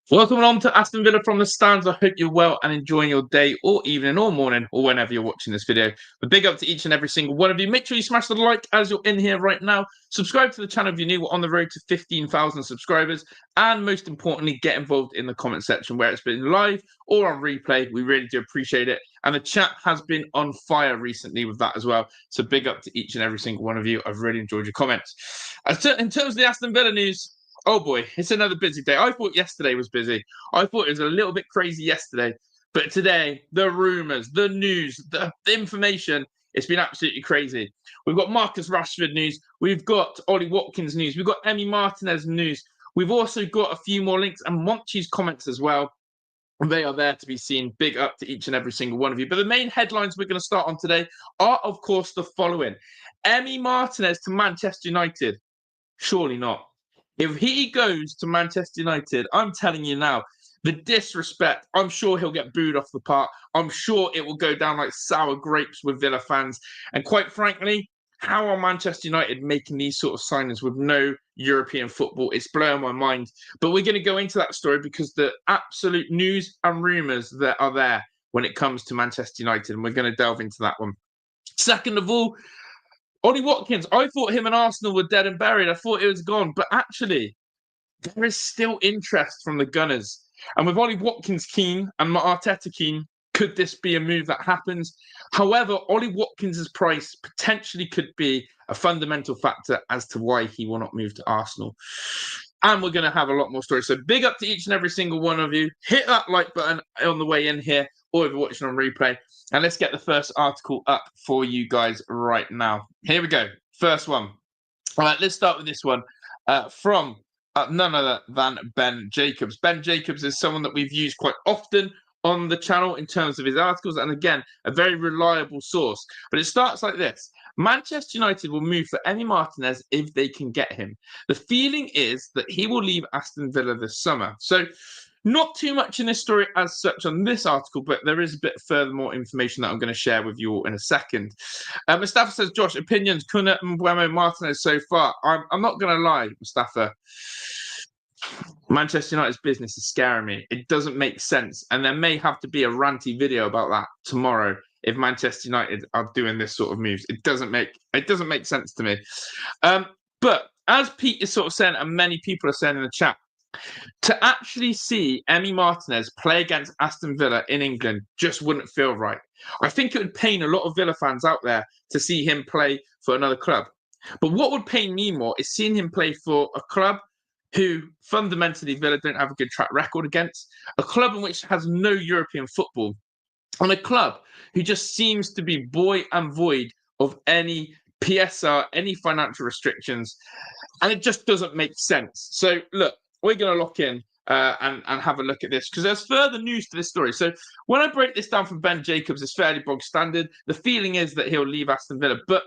Welcome along to Aston Villa from the stands. I hope you're well and enjoying your day or evening or morning or whenever you're watching this video. But big up to each and every single one of you. Make sure you smash the like as you're in here right now. Subscribe to the channel if you're new. We're on the road to 15,000 subscribers. And most importantly, get involved in the comment section where it's been live or on replay. We really do appreciate it. And the chat has been on fire recently with that as well. So big up to each and every single one of you. I've really enjoyed your comments. In terms of the Aston Villa news, oh boy, it's another busy day. I thought yesterday was busy. I thought it was a little bit crazy yesterday. But today, the rumours, the news, the information, it's been absolutely crazy. We've got Marcus Rashford news. We've got Ollie Watkins news. We've got Emi Martinez news. We've also got a few more links and Monchi's comments as well. They are there to be seen. Big up to each and every single one of you. But the main headlines we're going to start on today are, of course, the following. Emi Martinez to Manchester United. Surely not. If he goes to Manchester United, I'm telling you now, the disrespect, I'm sure he'll get booed off the park. I'm sure it will go down like sour grapes with Villa fans. And quite frankly, how are Manchester United making these sort of signings with no European football? It's blowing my mind. But we're going to go into that story because the absolute news and rumours that are there when it comes to Manchester United, and we're going to delve into that one. Second of all, Ollie Watkins, I thought him and Arsenal were dead and buried. I thought it was gone. But actually, there is still interest from the Gunners. And with Ollie Watkins keen and Arteta keen, could this be a move that happens? However, Ollie Watkins' price potentially could be a fundamental factor as to why he will not move to Arsenal. And we're going to have a lot more stories. So big up to each and every single one of you. Hit that like button on the way in here, or if you're watching on replay. And let's get the first article up for you guys right now. Here we go. First one. All right, let's start with this one from none other than Ben Jacobs. Ben Jacobs is someone that we've used quite often on the channel in terms of his articles. And again, a very reliable source. But it starts like this. Manchester United will move for Emi Martinez if they can get him. The feeling is that he will leave Aston Villa this summer. So not too much in this story as such on this article, but there is a bit further more information that I'm going to share with you all in a second. Mustafa says, Josh, opinions, Kuna and Mbuemo Martinez so far. I'm not going to lie, Mustafa. Manchester United's business is scaring me. It doesn't make sense. And there may have to be a ranty video about that tomorrow if Manchester United are doing this sort of moves. It doesn't make sense to me. But as Pete is sort of saying, and many people are saying in the chat, to actually see Emi Martinez play against Aston Villa in England just wouldn't feel right. I think it would pain a lot of Villa fans out there to see him play for another club. But what would pain me more is seeing him play for a club who fundamentally Villa don't have a good track record against, a club in which has no European football, and a club who just seems to be void of any PSR, any financial restrictions, and it just doesn't make sense. So look, we're going to lock in and have a look at this because there's further news to this story. So when I break this down from Ben Jacobs, it's fairly bog standard. The feeling is that he'll leave Aston Villa, but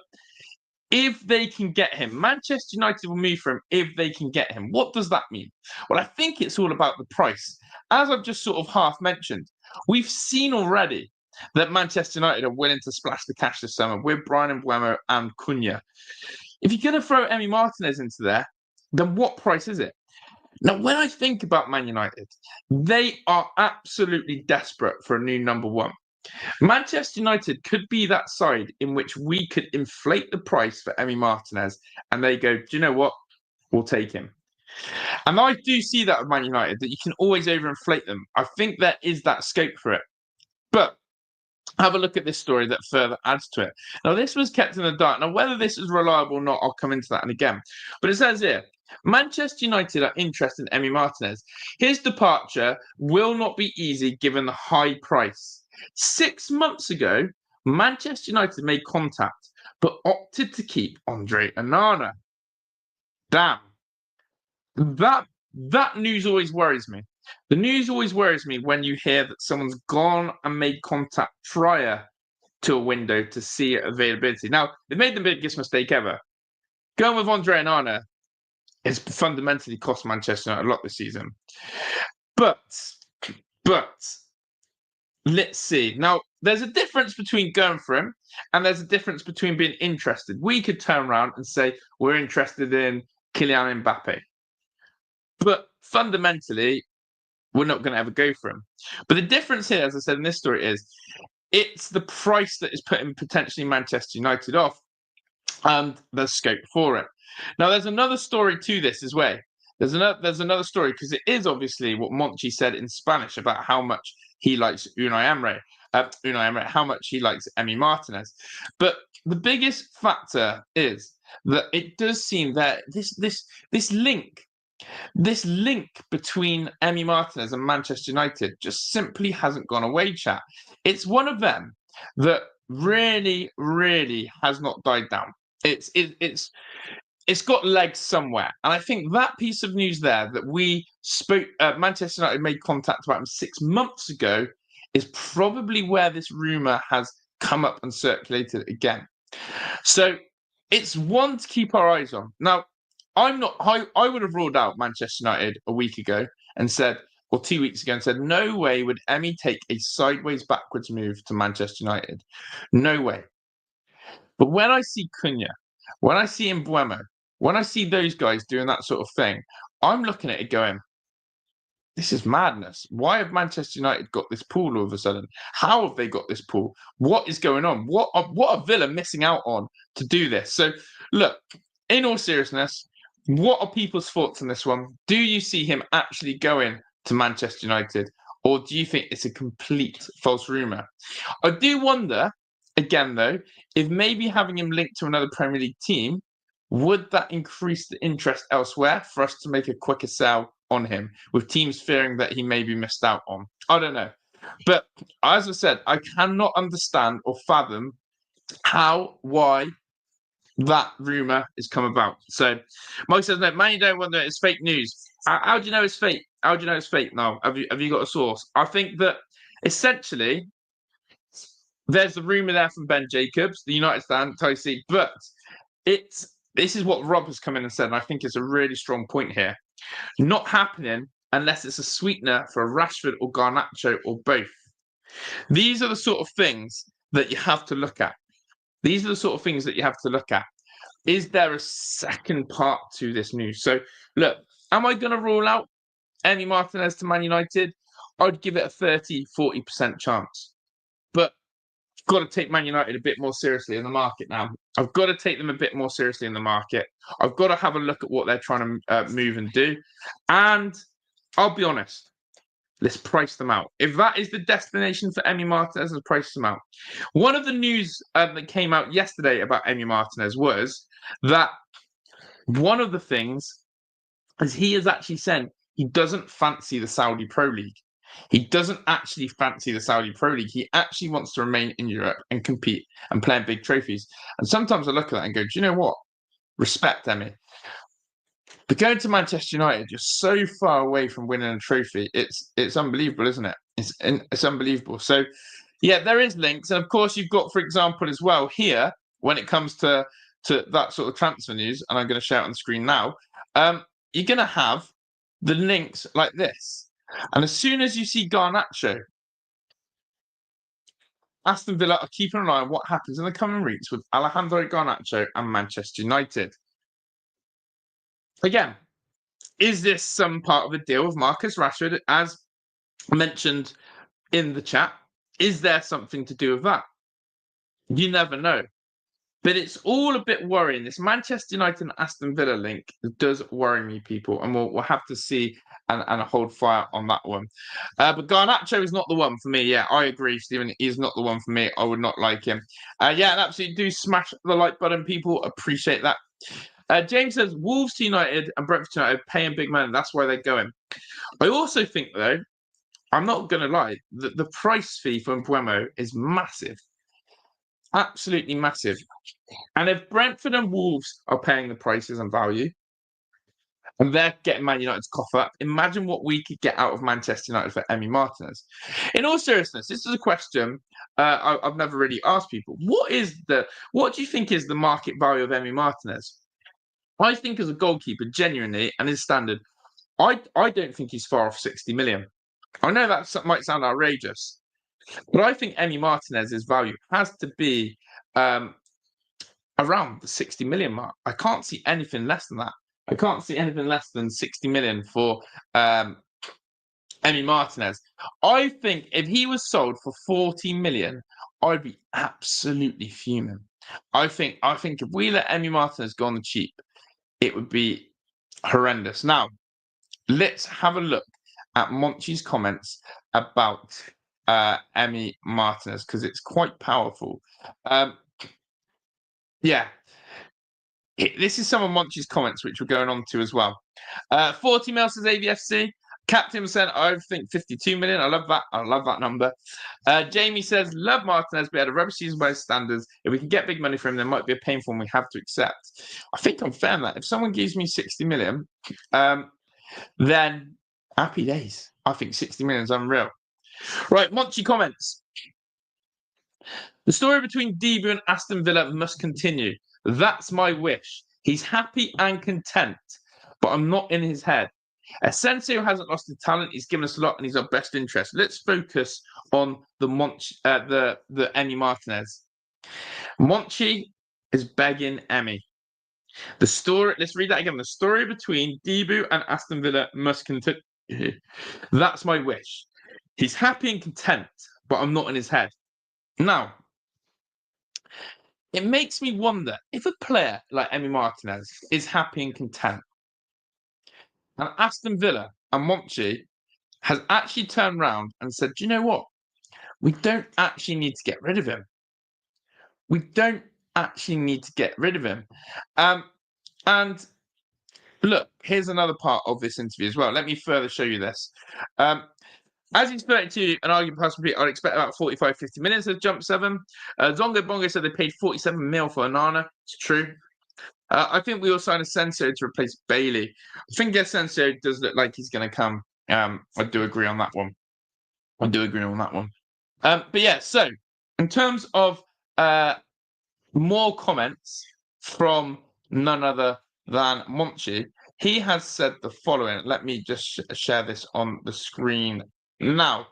if they can get him, Manchester United will move for him if they can get him. What does that mean? Well, I think it's all about the price. As I've just sort of half mentioned, we've seen already that Manchester United are willing to splash the cash this summer with Bryan Mbeumo and Cunha. If you're going to throw Emi Martinez into there, then what price is it? Now, when I think about Man United, they are absolutely desperate for a new number one. Manchester United could be that side in which we could inflate the price for Emi Martinez and they go, do you know what? We'll take him. And I do see that with Man United, that you can always overinflate them. I think there is that scope for it. But have a look at this story that further adds to it. Now, this was kept in the dark. Now, whether this is reliable or not, I'll come into that and again. But it says here, Manchester United are interested in Emi Martinez. His departure will not be easy given the high price. 6 months ago, Manchester United made contact, but opted to keep Andre Onana. Damn. That news always worries me. The news always worries me when you hear that someone's gone and made contact prior to a window to see availability. Now, they've made the biggest mistake ever. Going with Andre Onana has fundamentally cost Manchester United a lot this season. But let's see. Now, there's a difference between going for him and there's a difference between being interested. We could turn around and say we're interested in Kylian Mbappe. But fundamentally, we're not going to ever go for him. But the difference here, as I said in this story, is it's the price that is putting potentially Manchester United off, and there's scope for it. Now, there's another story to this as well. There's another story, because it is obviously what Monchi said in Spanish about how much he likes Unai Emery, how much he likes Emi Martinez. But the biggest factor is that it does seem that this link between Emi Martinez and Manchester United just simply hasn't gone away, chat. It's one of them that really, really has not died down. It's got legs somewhere. And I think that piece of news there that we spoke, Manchester United made contact about him 6 months ago, is probably where this rumour has come up and circulated again. So it's one to keep our eyes on. Now, I would have ruled out Manchester United a week ago and said, or 2 weeks ago, and said, no way would Emi take a sideways backwards move to Manchester United. No way. But when I see Cunha, when I see Mbeumo, when I see those guys doing that sort of thing, I'm looking at it going, this is madness. Why have Manchester United got this pool all of a sudden? How have they got this pool? What is going on? What are Villa missing out on to do this? So, look, in all seriousness, what are people's thoughts on this one? Do you see him actually going to Manchester United, or do you think it's a complete false rumour? I do wonder, again, though, if maybe having him linked to another Premier League team, would that increase the interest elsewhere for us to make a quicker sell on him, with teams fearing that he may be missed out on? I don't know. But as I said, I cannot understand or fathom why that rumour has come about. So Mike says, no, man, you don't wonder, it's fake news. How do you know it's fake? How do you know it's fake now? Have you got a source? I think that essentially there's the rumour there from Ben Jacobs, the United stand, Tyson, but this is what Rob has come in and said, and I think it's a really strong point here. Not happening unless it's a sweetener for a Rashford or Garnacho or both. These are the sort of things that you have to look at. Is there a second part to this news? So, look, am I going to rule out Emi Martinez to Man United? I'd give it a 30-40% chance. But I've got to take Man United a bit more seriously in the market now. I've got to take them a bit more seriously in the market. I've got to have a look at what they're trying to move and do. And I'll be honest, let's price them out. If that is the destination for Emi Martinez, let's price them out. One of the news that came out yesterday about Emi Martinez was that one of the things is he has actually said he doesn't fancy the Saudi Pro League. He doesn't actually fancy the Saudi Pro League. He actually wants to remain in Europe and compete and play in big trophies. And sometimes I look at that and go, do you know what? Respect, Emi. But going to Manchester United, you're so far away from winning a trophy. It's unbelievable, isn't it? It's unbelievable. So, yeah, there is links. And, of course, you've got, for example, as well here, when it comes to that sort of transfer news, and I'm going to show it on the screen now, you're going to have the links like this. And as soon as you see Garnacho, Aston Villa are keeping an eye on what happens in the coming weeks with Alejandro Garnacho and Manchester United. Again, is this some part of a deal with Marcus Rashford, as mentioned in the chat? Is there something to do with that? You never know. But it's all a bit worrying. This Manchester United and Aston Villa link does worry me, people. And we'll have to see and hold fire on that one. But Garnacho is not the one for me. Yeah, I agree, Stephen. He's not the one for me. I would not like him. Yeah, and absolutely do smash the like button, people. Appreciate that. James says, Wolves United and Brentford United paying big money. That's why they're going. I also think, though, I'm not going to lie, that the price fee for Mbeumo is massive. Absolutely massive. And if Brentford and Wolves are paying the prices and value, and they're getting Man United's cough up, imagine what we could get out of Manchester United for Emi Martinez. In all seriousness, this is a question I've never really asked people. What do you think is the market value of Emi Martinez? I think as a goalkeeper, genuinely, and his standard, I don't think he's far off 60 million. I know that might sound outrageous, but I think Emi Martinez's value has to be around the 60 million mark. I can't see anything less than that. I can't see anything less than 60 million for Emi Emi Martinez. I think if he was sold for 40 million, I'd be absolutely fuming. I think if we let Emi Martinez go on the cheap, it would be horrendous. Now, let's have a look at Monchi's comments about Emi Martinez because it's quite powerful. Yeah, this is some of Monchi's comments, which we're going on to as well. 40 mil says AVFC. Captain said, I think 52 million. I love that. I love that number. Jamie says, love Martinez, but had a rubbish season by his standards. If we can get big money for him, there might be a painful one we have to accept. I think I'm fair on that. If someone gives me 60 million, then happy days. I think 60 million is unreal. Right, Monchi comments. The story between Debu and Aston Villa must continue. That's my wish. He's happy and content, but I'm not in his head. Asensio hasn't lost his talent. He's given us a lot, and he's our best interest. Let's focus on the Emi Martinez. Monchi is begging Emi. The story. Let's read that again. The story between Debu and Aston Villa must continue. That's my wish. He's happy and content, but I'm not in his head. Now, it makes me wonder if a player like Emi Martinez is happy and content, and Aston Villa and Monchi has actually turned around and said, do you know what? We don't actually need to get rid of him. We don't actually need to get rid of him. And look, here's another part of this interview as well. Let me further show you this. As he's 32 and arguing past repeat, I'd expect about 45, 50 minutes of jump 7. Zongo Bongo said they paid 47 mil for Onana. It's true. I think we will sign Asensio to replace Bailey. I think Asensio does look like he's going to come. I do agree on that one. But yeah, so in terms of more comments from none other than Monchi, he has said the following. Let me just share this on the screen now.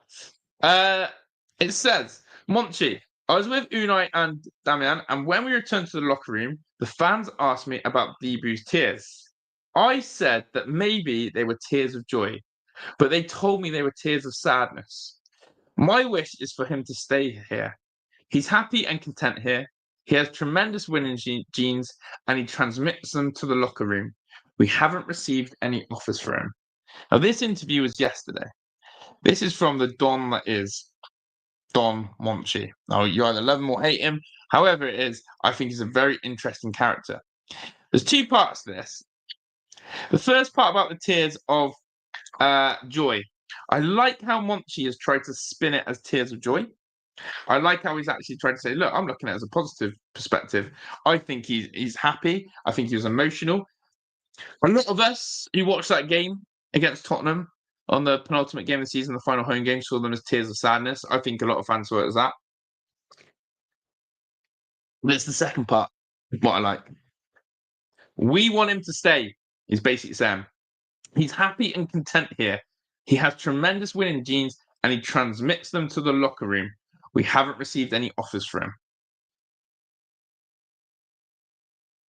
It says, Monchi, I was with Unai and Damian, and when we returned to the locker room, the fans asked me about Debu's tears. I said that maybe they were tears of joy, but they told me they were tears of sadness. My wish is for him to stay here. He's happy and content here. He has tremendous winning genes, and he transmits them to the locker room. We haven't received any offers for him. Now, this interview was yesterday. This is from the Don that is Don Monchi. Now, you either love him or hate him. However it is, I think he's a very interesting character. There's two parts to this. The first part about the tears of joy. I like how Monchi has tried to spin it as tears of joy. I like how he's actually tried to say, look, I'm looking at it as a positive perspective. I think he's happy. I think he was emotional. A lot of us who watched that game against Tottenham on the penultimate game of the season, the final home game, saw them as tears of sadness. I think a lot of fans saw it as that. But it's the second part, what I like. We want him to stay, is basically saying. He's happy and content here. He has tremendous winning genes, and he transmits them to the locker room. We haven't received any offers for him.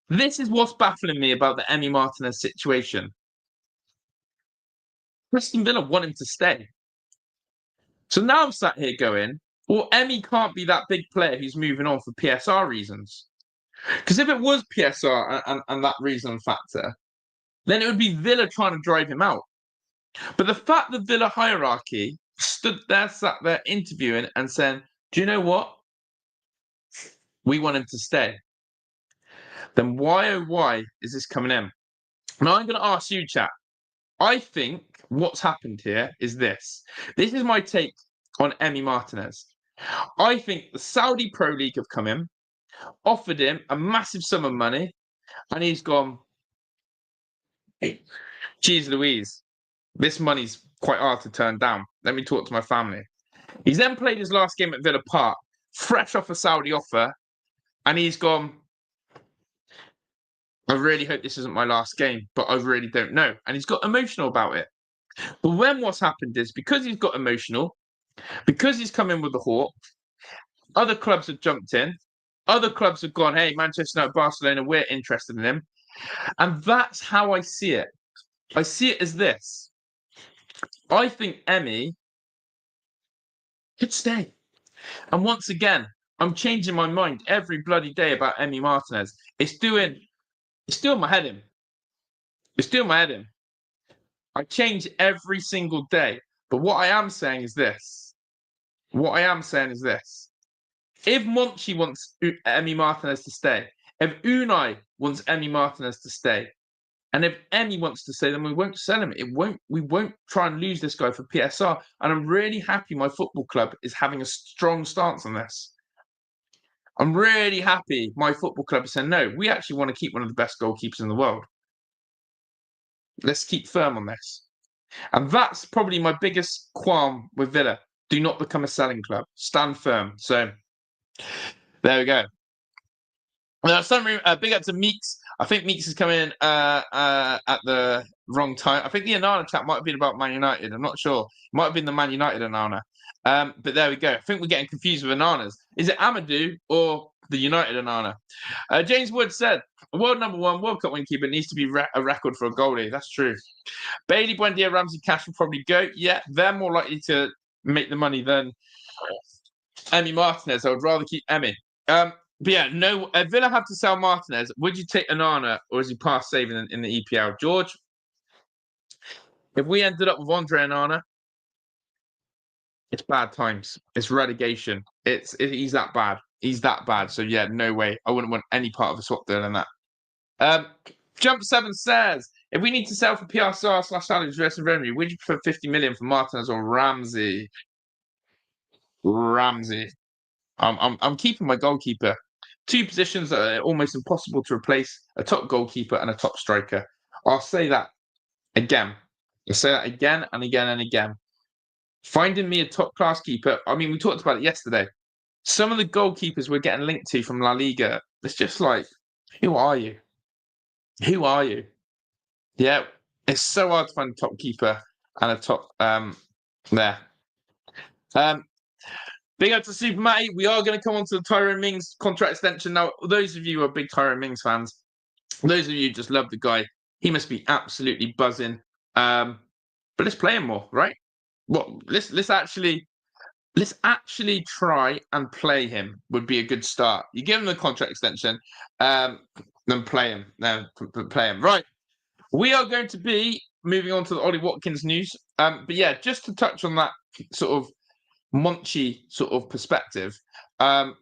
This is what's baffling me about the Emi Martinez situation. Aston Villa want him to stay. So now I'm sat here going, well, Emi can't be that big player who's moving on for PSR reasons. Because if it was PSR and that reason factor, then it would be Villa trying to drive him out. But the fact the Villa hierarchy stood there, sat there interviewing and saying, do you know what? We want him to stay. Then why, oh why, is this coming in? Now I'm going to ask you, chat. I think what's happened here is this. This is my take on Emi Martinez. I think the Saudi Pro League have come in, offered him a massive sum of money, and he's gone, hey, geez Louise, this money's quite hard to turn down. Let me talk to my family. He's then played his last game at Villa Park, fresh off a Saudi offer, and he's gone, I really hope this isn't my last game, but I really don't know. And he's got emotional about it. But when what's happened is because he's got emotional, because he's come in with the Hawk, other clubs have jumped in. Other clubs have gone, hey, Manchester United, Barcelona, we're interested in him. And that's how I see it. I see it as this. I think Emi could stay. And once again, I'm changing my mind every bloody day about Emi Martinez. It's doing my head in. It's doing my head in. I change every single day. But what I am saying is this. If Monchi wants Emi Martinez to stay, if Unai wants Emi Martinez to stay, and if Emi wants to stay, then we won't sell him. We won't try and lose this guy for PSR. And I'm really happy my football club is having a strong stance on this. I'm really happy my football club is saying, no, we actually want to keep one of the best goalkeepers in the world. Let's keep firm on this. And that's probably my biggest qualm with Villa. Do not become a selling club. Stand firm. So there we go. Now, big up to Meeks. I think Meeks is coming in at the wrong time. I think the Onana chat might have been about Man United. I'm not sure. It might have been the Man United Onana. But there we go. I think we're getting confused with Onanas. Is it Amadou or the United Onana? James Wood said, world number one World Cup win keeper needs to be a record for a goalie. That's true. Bailey, Buendia, Ramsey, Cash will probably go. Yeah, they're more likely to make the money than Emi Martinez. I would rather keep Emi. But yeah, no. Villa have to sell Martinez. Would you take Onana or is he past saving in the EPL? George, if we ended up with Andre Onana, it's bad times. It's relegation. He's that bad. He's that bad. So yeah, no way. I wouldn't want any part of a swap deal in that. Jump 7 says, if we need to sell for PRSR/salary versus revenue, would you prefer 50 million for Martinez or Ramsey? Ramsey. I'm keeping my goalkeeper. Two positions that are almost impossible to replace: a top goalkeeper and a top striker. I'll say that again. I'll say that again and again and again. Finding me a top class keeper. I mean, we talked about it yesterday. Some of the goalkeepers we're getting linked to from La Liga, it's just like, who are you? Who are you? Yeah, it's so hard to find a top keeper and a top there. Big up to Super Matty. We are going to come on to the Tyrone Mings contract extension. Now, those of you who are big Tyrone Mings fans, those of you who just love the guy, he must be absolutely buzzing. But let's play him more, right? Well, let's actually try and play him would be a good start. You give him the contract extension, then play him. Then play him. Right. We are going to be moving on to the Ollie Watkins news. But yeah, just to touch on that sort of Monchi sort of perspective. I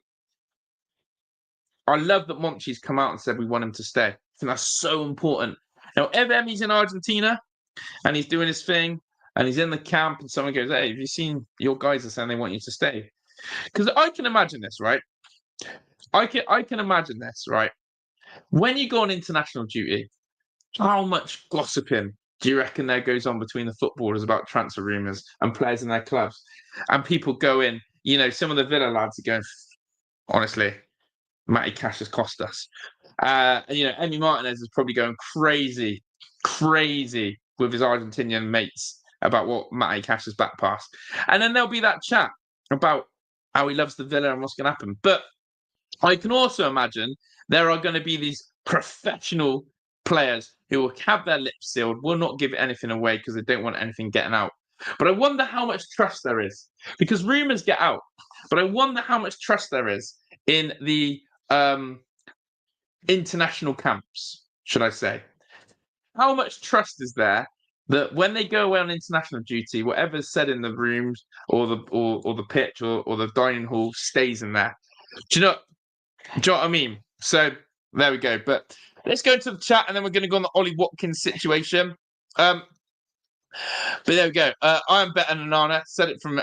love that Monchi's come out and said we want him to stay. I think that's so important. Now, if Emi's in Argentina and he's doing his thing and he's in the camp and someone goes, hey, have you seen your guys are saying they want you to stay? Because I can imagine this, right? I can imagine this, right? When you go on international duty, how much gossiping do you reckon there goes on between the footballers about transfer rumours and players in their clubs? And people go in, some of the Villa lads are going, honestly, Matty Cash has cost us. Emi Martinez is probably going crazy with his Argentinian mates about what Matty Cash has back passed. And then there'll be that chat about how he loves the Villa and what's going to happen. But I can also imagine there are going to be these professional players who will have their lips sealed, will not give anything away because they don't want anything getting out. But I wonder how much trust there is, because rumours get out. But I wonder how much trust there is in the international camps, should I say. How much trust is there that when they go away on international duty, whatever's said in the rooms or the pitch or the dining hall stays in there? Do you know what I mean? So there we go. But let's go into the chat and then we're going to go on the Ollie Watkins situation. But there we go. I am better than Onana. Said it from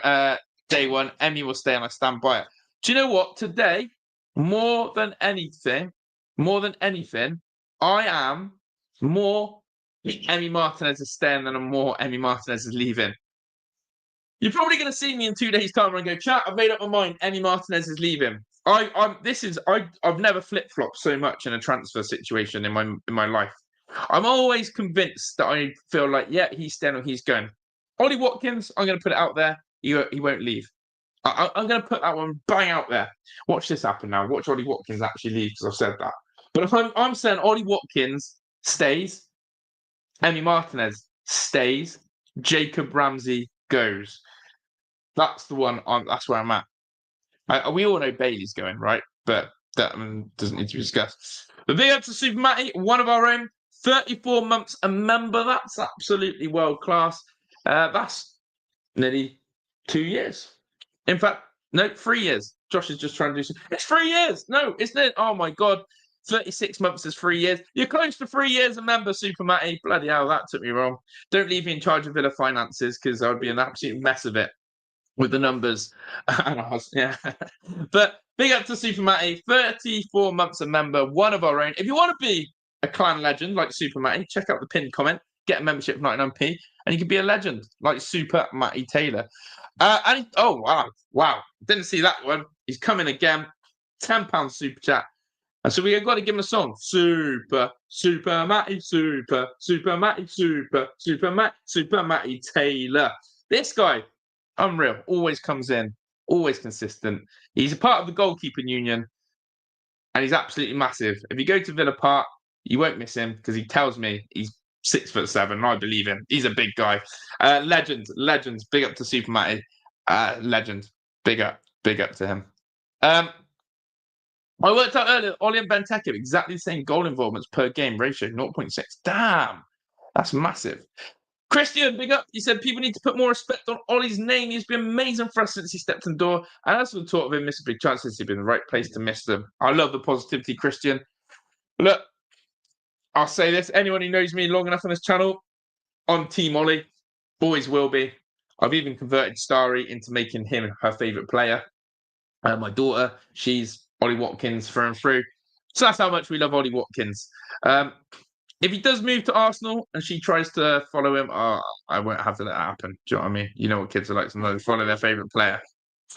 day one. Emi will stay and I stand by it. Do you know what? Today, more than anything, I am more Emi Martinez is staying than I'm more Emi Martinez is leaving. You're probably going to see me in 2 days' time and go, chat, I've made up my mind. Emi Martinez is leaving. I've never flip-flopped so much in a transfer situation in my life. I'm always convinced that I feel like, yeah, he's staying or he's going. Ollie Watkins, I'm going to put it out there. He won't leave. I'm going to put that one bang out there. Watch this happen now. Watch Ollie Watkins actually leave because I've said that. But if I'm saying Ollie Watkins stays, Emi Martinez stays, Jacob Ramsey goes. That's the one. That's where I'm at. We all know Bailey's going, right? But that doesn't need to be discussed. But big up to Super Matty, one of our own, 34 months a member. That's absolutely world class. That's nearly 2 years. In fact, no, 3 years. Josh is just trying to do some. It's 3 years. No, isn't it? Oh my God. 36 months is 3 years. You're close to 3 years a member, Super Matty. Bloody hell, that took me wrong. Don't leave me in charge of Villa finances because I would be an absolute mess of it with the numbers. Yeah. But big up to Super Matty, 34 months a member, one of our own. If you want to be a clan legend like Super Matty, check out the pinned comment, get a membership for 99p, and you can be a legend like Super Matty Taylor. Wow. Didn't see that one. He's coming again. £10 super chat. And so we've got to give him a song. Super Matty, Super Matty, Super Matty Taylor. This guy, unreal. Always comes in, always consistent. He's a part of the goalkeeping union, and he's absolutely massive. If you go to Villa Park, you won't miss him because he tells me he's 6'7", and I believe him. He's a big guy. Legend. Big up to Super Matty. Legend. Big up to him. I worked out earlier, Ollie and Benteke have exactly the same goal involvements per game ratio, 0.6. Damn, that's massive. Christian, big up. He said people need to put more respect on Ollie's name. He's been amazing for us since he stepped in the door. And as for the talk of him missing big chances, he's been in the right place to miss them. I love the positivity, Christian. Look, I'll say this. Anyone who knows me long enough on this channel, I'm Team Ollie. Always will be. I've even converted Starry into making him her favourite player. My daughter, she's Ollie Watkins through and through. So that's how much we love Ollie Watkins. If he does move to Arsenal and she tries to follow him, I won't have to let that happen. Do you know what I mean? You know what kids are like, sometimes follow their favourite player.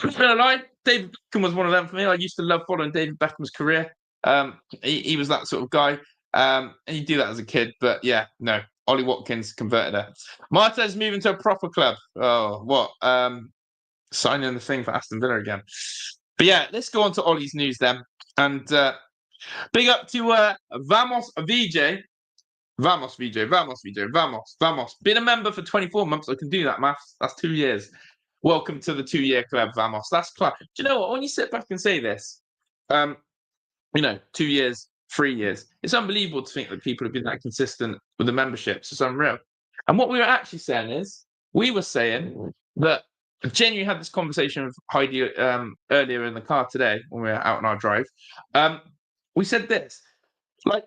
I'm not gonna lie, David Beckham was one of them for me. I used to love following David Beckham's career. He was that sort of guy. And you do that as a kid, but yeah, no. Ollie Watkins converted her. Martinez moving to a proper club. Oh, what? Signing the thing for Aston Villa again. But yeah, let's go on to Ollie's news then. And big up to Vamos VJ. Vamos. Been a member for 24 months. I can do that, maths. That's 2 years. Welcome to the 2-year club, Vamos. That's class. Do you know what? When you sit back and say this, 2 years, 3 years, it's unbelievable to think that people have been that consistent with the memberships. It's unreal. And what we were actually saying is, we were saying that I genuinely had this conversation with Heidi earlier in the car today when we were out on our drive. We said this, like,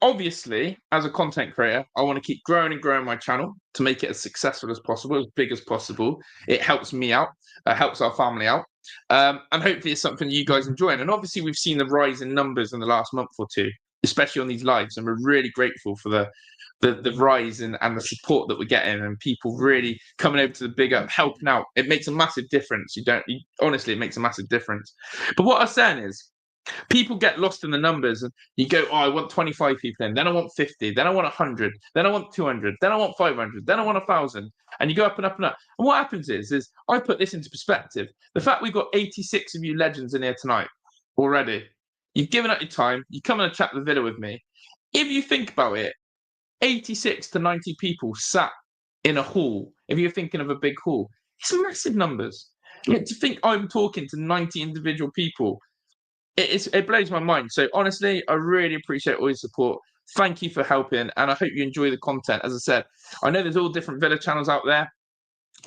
obviously, as a content creator, I want to keep growing and growing my channel to make it as successful as possible, as big as possible. It helps me out, helps our family out, and hopefully it's something you guys enjoy. And obviously, we've seen the rise in numbers in the last month or two, especially on these lives, and we're really grateful for the rise and the support that we're getting, and people really coming over to the big up, helping out. It makes a massive difference. Honestly, it makes a massive difference. But what I'm saying is, people get lost in the numbers, and you go, I want 25 people in, then I want 50, then I want 100, then I want 200, then I want 500, then I want 1,000, and you go up and up and up. And what happens is I put this into perspective. The fact we've got 86 of you legends in here tonight already, you've given up your time, you come and chat the Villa with me. If you think about it, 86 to 90 people sat in a hall, if you're thinking of a big hall, it's massive numbers. To think I'm talking to 90 individual people, it blows my mind. So honestly, I really appreciate all your support. Thank you for helping, and I hope you enjoy the content. As I said, I know there's all different Villa channels out there.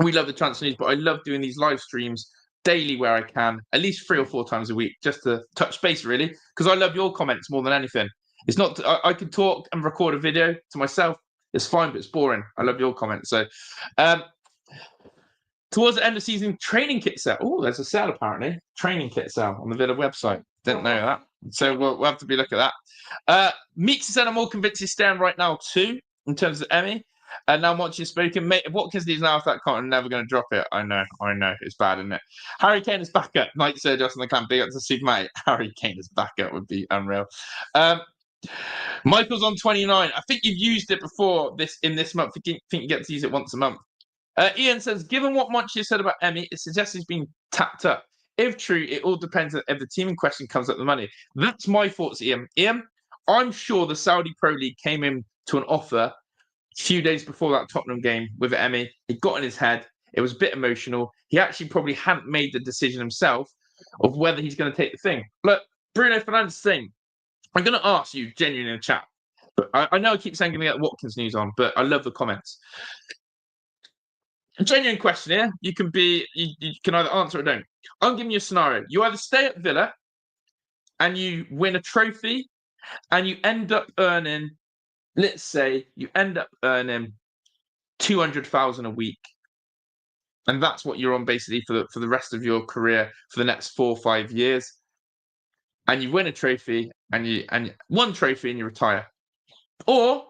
We love the transfer news, but I love doing these live streams daily where I can, at least 3 or 4 times a week, just to touch base, really, because I love your comments more than anything. It's not, I could talk and record a video to myself. It's fine, but it's boring. I love your comments. So, towards the end of season, training kit sale. Oh, there's a sale apparently. Training kit sale on the Villa website. Didn't know that. So we'll have to be looking at that. Meeks said I'm more convinced he's staying right now too, in terms of Emi. And now Monchi has spoken. Mate, if Watkins needs now off that comment, I'm never going to drop it. I know. It's bad, isn't it? Harry Kane is back up. Knight said Justin the Clan, big up to Super Mate. Harry Kane is back up would be unreal. Michael's on 29. I think you've used it before in this month. I think you get to use it once a month. Ian says, given what Monchi said about Emi, it suggests he's been tapped up. If true, it all depends on if the team in question comes up with the money. That's my thoughts, Ian. I'm sure the Saudi Pro League came in to an offer few days before that Tottenham game with Emi. It got in his head. It was a bit emotional. He actually probably hadn't made the decision himself of whether he's going to take the thing. Look, Bruno Fernandes thing. I'm going to ask you genuinely in the chat. But I know I keep saying I'm going to get Watkins news on, but I love the comments. A genuine question here. You can either answer or don't. I'm giving you a scenario. You either stay at Villa and you win a trophy and you end up earning, let's say you end up earning 200,000 a week. And that's what you're on basically for the rest of your career for the next 4 or 5 years. And you win a trophy and one trophy and you retire. Or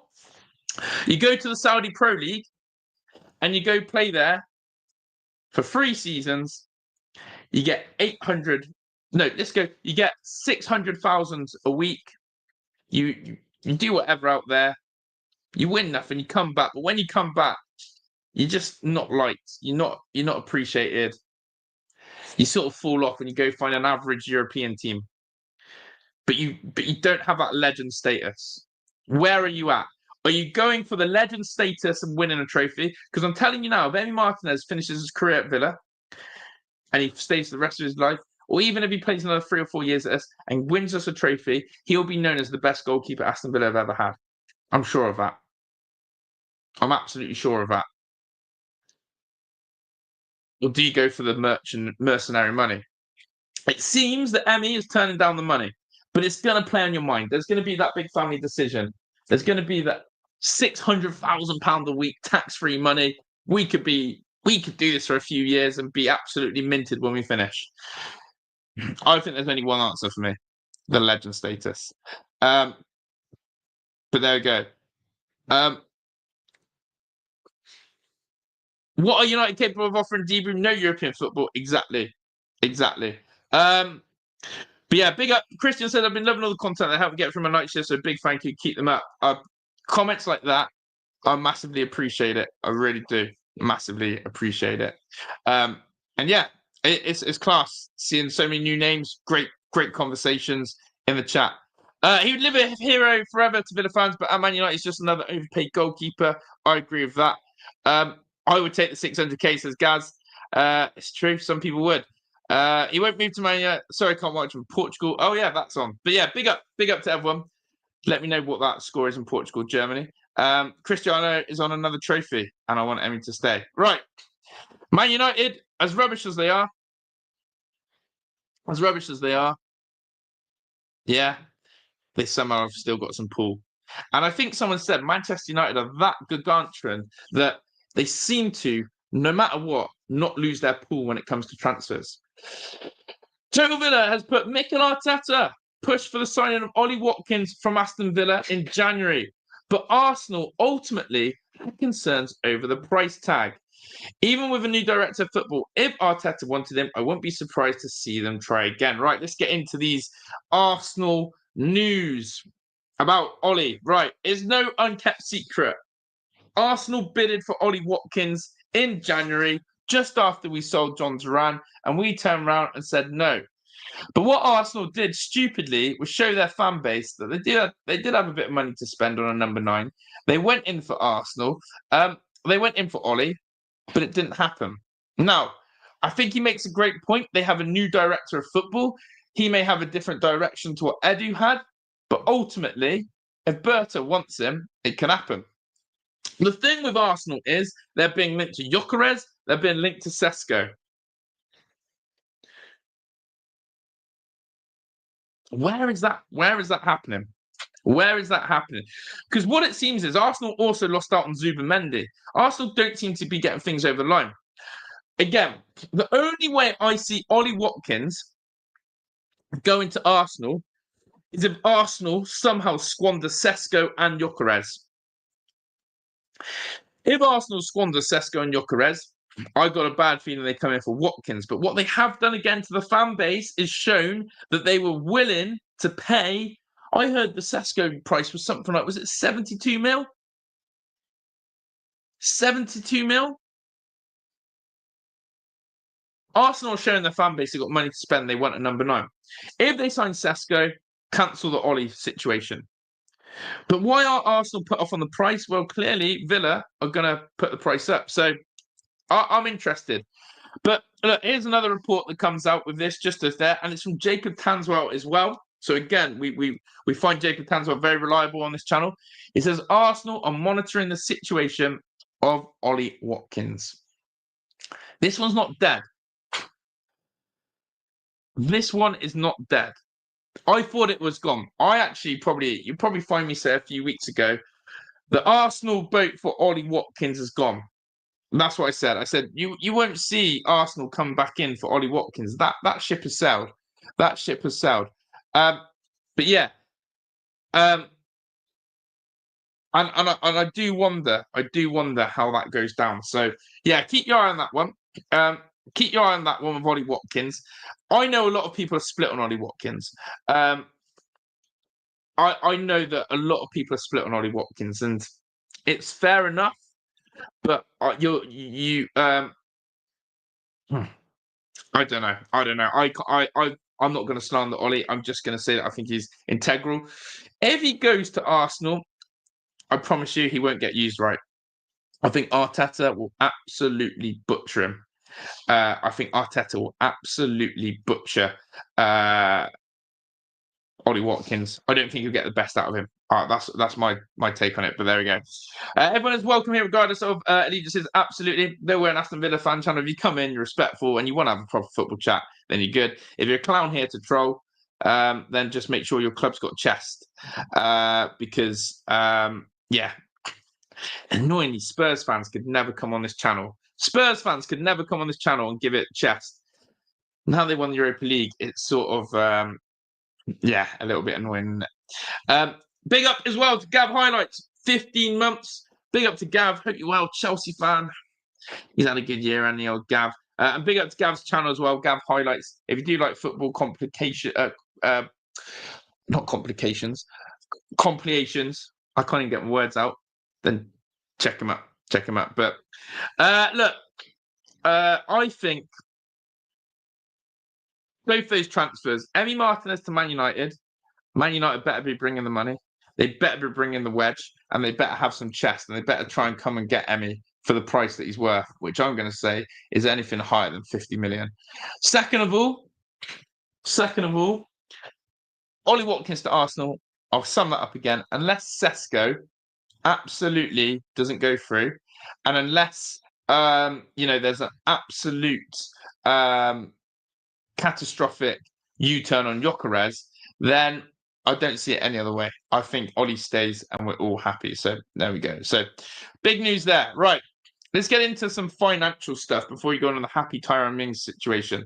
you go to the Saudi Pro League and you go play there for 3 seasons. You get 600,000 a week. You do whatever out there. You win nothing. You come back, but when you come back, you're just not liked. You're not appreciated. You sort of fall off and you go find an average European team. But you don't have that legend status. Where are you at? Are you going for the legend status and winning a trophy? Because I'm telling you now, if Emi Martinez finishes his career at Villa and he stays for the rest of his life, or even if he plays another 3 or 4 years at us and wins us a trophy, he'll be known as the best goalkeeper Aston Villa have ever had. I'm sure of that. I'm absolutely sure of that. Or do you go for the mercenary money? It seems that Emi is turning down the money, but it's going to play on your mind. There's going to be that big family decision. There's going to be that £600,000 a week tax-free money. We could do this for a few years and be absolutely minted when we finish. I think there's only one answer for me: the legend status. But there we go. What are United capable of offering Debra? No European football. Exactly. But yeah, big up. Christian said, I've been loving all the content I help get from a night shift, so big thank you. Keep them up. Comments like that, I massively appreciate it. I really do. Massively appreciate it. And yeah, it's class seeing so many new names. Great conversations in the chat. He would live a hero forever to Villa fans, but Man United is just another overpaid goalkeeper. I agree with that. I would take the 600k, says Gaz. It's true. Some people would. He won't move to Man United. Sorry, I can't watch from Portugal. Oh yeah, that's on. But yeah, big up to everyone. Let me know what that score is in Portugal, Germany. Cristiano is on another trophy, and I want Emi to stay. Right. Man United, as rubbish as they are, yeah, they somehow have still got some pull. And I think someone said Manchester United are that gargantuan that they seem to, no matter what, not lose their pull when it comes to transfers. Total Villa has put Mikel Arteta pushed for the signing of Ollie Watkins from Aston Villa in January. But Arsenal ultimately had concerns over the price tag. Even with a new director of football, if Arteta wanted him, I wouldn't be surprised to see them try again. Right, let's get into these Arsenal news about Ollie. Right, it's no unkept secret. Arsenal bidded for Ollie Watkins in January, just after we sold John Duran, and we turned around and said no. But what Arsenal did stupidly was show their fan base that they did have a bit of money to spend on a number 9. They went in for Arsenal. They went in for Ollie, but it didn't happen. Now, I think he makes a great point. They have a new director of football. He may have a different direction to what Edu had, but ultimately, if Berta wants him, it can happen. The thing with Arsenal is they're being linked to Gyökeres, they're being linked to Sesko. Where is that happening? Because what it seems is Arsenal also lost out on Zubimendi. Arsenal don't seem to be getting things over the line. Again, the only way I see Ollie Watkins going to Arsenal is if Arsenal somehow squander Sesko and Gyökeres. If Arsenal squander Sesko and Gyökeres, I got a bad feeling they come in for Watkins. But what they have done again to the fan base is shown that they were willing to pay. I heard the Sesko price was something like, was it 72 mil? 72 mil? Arsenal are showing their fan base they've got money to spend. They want a number 9. If they sign Sesko, cancel the Ollie situation. But why are Arsenal put off on the price? Well, clearly Villa are going to put the price up. So I'm interested. But look, here's another report that comes out with this just as there, and it's from Jacob Tanswell as well. So again, we find Jacob Tanswell very reliable on this channel. He says Arsenal are monitoring the situation of Ollie Watkins. This one's not dead. This one is not dead. I thought it was gone. You probably find me say a few weeks ago, the Arsenal boat for Ollie Watkins is gone. And that's what I said. I said you won't see Arsenal come back in for Ollie Watkins. That ship has sailed. That ship has sailed. But yeah, and I do wonder how that goes down. So yeah, keep your eye on that one. Keep your eye on that one with Ollie Watkins. I know a lot of people are split on Ollie Watkins. I know that a lot of people are split on Ollie Watkins, and it's fair enough. But I don't know. I'm not going to slander Ollie. I'm just going to say that I think he's integral. If he goes to Arsenal, I promise you he won't get used right. I think Arteta will absolutely butcher him. I think Arteta will absolutely butcher Ollie Watkins. I don't think he'll get the best out of him. That's my take on it. But there we go. Everyone is welcome here, regardless of allegiances. Absolutely. Though we're an Aston Villa fan channel, if you come in, you're respectful, and you want to have a proper football chat, then you're good. If you're a clown here to troll, then just make sure your club's got chest. Because yeah, annoyingly, Spurs fans could never come on this channel. Spurs fans could never come on this channel and give it chest. Now they won the Europa League, it's sort of yeah, a little bit annoying. Big up as well to Gav Highlights, 15 months. Big up to Gav. Hope you're well, Chelsea fan. He's had a good year, and the old Gav. And big up to Gav's channel as well, Gav Highlights. If you do like football not complications, complications. I can't even get my words out. Then check him out. Check him out. But look, I think both those transfers, Emi Martinez to Man United better be bringing the money. They better be bringing the wedge, and they better have some chest, and they better try and come and get Emi for the price that he's worth, which I'm going to say is anything higher than 50 million. Second of all, Ollie Watkins to Arsenal. I'll sum that up again. Unless Sesko absolutely doesn't go through, and unless there's an absolute catastrophic U-turn on Gyökeres, then I don't see it any other way. I think Ollie stays and we're all happy. So there we go. So big news there. Right. Let's get into some financial stuff before we go on the happy Tyrone Mings situation.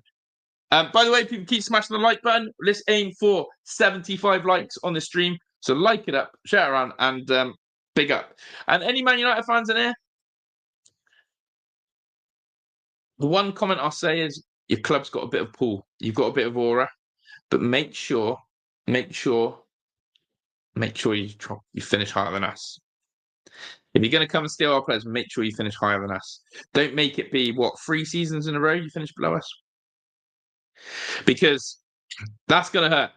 By the way, people keep smashing the like button. Let's aim for 75 likes on the stream. So like it up, share it around, and big up. And any Man United fans in here? The one comment I'll say is your club's got a bit of pull. You've got a bit of aura. But make sure you finish higher than us. If you're going to come and steal our players, make sure you finish higher than us. Don't make it be, 3 seasons in a row you finish below us? Because that's going to hurt.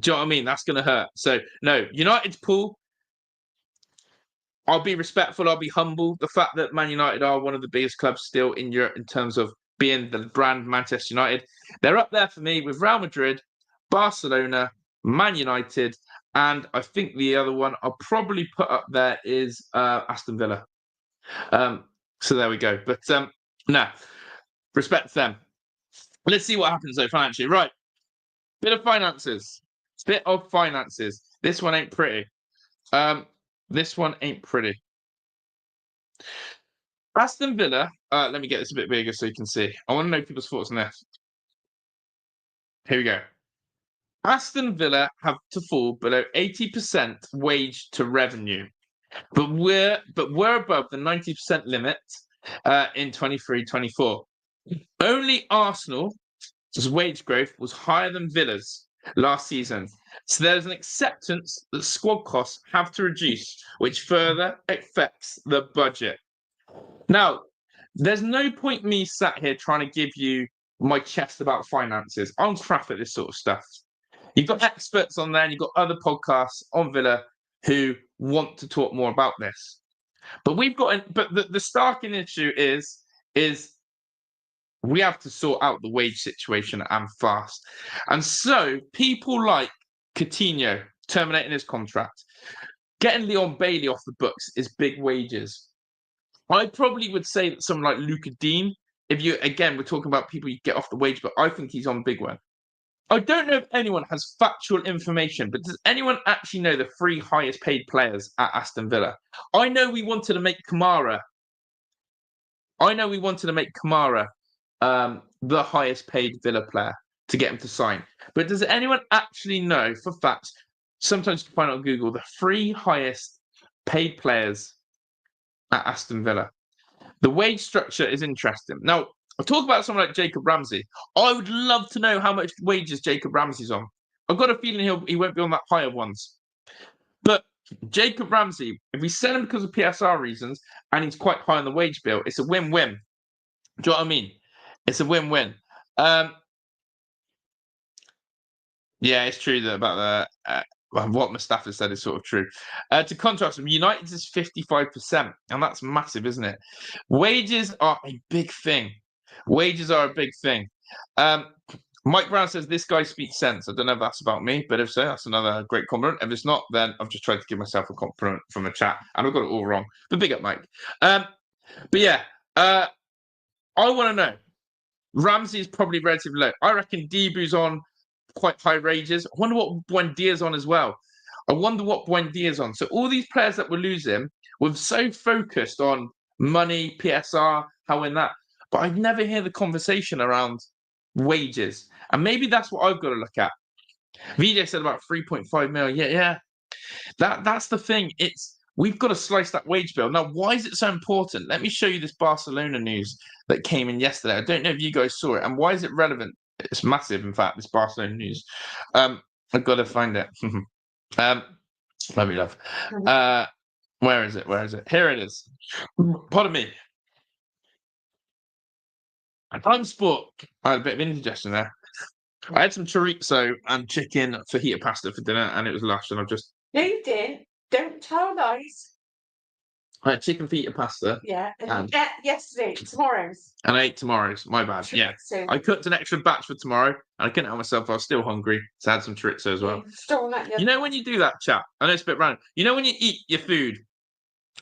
Do you know what I mean? That's going to hurt. So, no, United's pull. I'll be respectful. I'll be humble. The fact that Man United are one of the biggest clubs still in Europe in terms of being the brand Manchester United, they're up there for me with Real Madrid, Barcelona, Man United, and I think the other one I'll probably put up there is Aston Villa. So there we go. But no, respect them. Let's see what happens though financially. Right, bit of finances. This one ain't pretty. Aston Villa, let me get this a bit bigger so you can see. I want to know people's thoughts on this. Here we go. Aston Villa have to fall below 80% wage to revenue, but we're above the 90% limit in 23-24. Only Arsenal's wage growth was higher than Villa's last season. So there's an acceptance that squad costs have to reduce, which further affects the budget. Now, there's no point me sat here trying to give you my chest about finances. I'm crap at this sort of stuff. You've got experts on there, and you've got other podcasts on Villa who want to talk more about this. But the starking issue is we have to sort out the wage situation and fast. And so people like Coutinho terminating his contract, getting Leon Bailey off the books is big wages. I probably would say that someone like Luca Dean, we're talking about people you get off the wage, but I think he's on big one. I don't know if anyone has factual information, but does anyone actually know the 3 highest paid players at Aston Villa? I know we wanted to make Kamara the highest paid Villa player to get him to sign. But does anyone actually know for facts? Sometimes you can find on Google the 3 highest paid players at Aston Villa. The wage structure is interesting. Now, I'll talk about someone like Jacob Ramsey. I would love to know how much wages Jacob Ramsey's on. I've got a feeling he won't be on that higher ones. But Jacob Ramsey, if we sell him because of PSR reasons and he's quite high on the wage bill, it's a win-win. Do you know what I mean? It's a win-win. Yeah, it's true that about what Mustafa said is sort of true. To contrast them, United's is 55%, and that's massive, isn't it? Wages are a big thing. Mike Brown says, this guy speaks sense. I don't know if that's about me, but if so, that's another great compliment. If it's not, then I've just tried to give myself a compliment from the chat, and I've got it all wrong. But big up, Mike. I want to know. Ramsey is probably relatively low. I reckon Debu's on quite high wages. I wonder what Buendia's on as well. So all these players that we're losing, we're so focused on money, PSR, how in that. But I never hear the conversation around wages. And maybe that's what I've got to look at. VJ said about 3.5 million. Yeah. That's the thing. We've got to slice that wage bill. Now, why is it so important? Let me show you this Barcelona news that came in yesterday. I don't know if you guys saw it. And why is it relevant? It's massive, in fact, this Barcelona news. I've got to find it. Love you, love. Where is it? Here it is. Pardon me. Time Sport. I had a bit of indigestion there. I had some chorizo and chicken fajita pasta for dinner, and it was lush. And I've just. No, you didn't. Don't tell lies. I had chicken fajita pasta. Yeah. And yesterday, tomorrow's. And I ate tomorrow's. My bad. Yeah. I cooked an extra batch for tomorrow, and I couldn't help myself. I was still hungry, so I had some chorizo as well. You know when you do that, chat? I know it's a bit random. You know when you eat your food,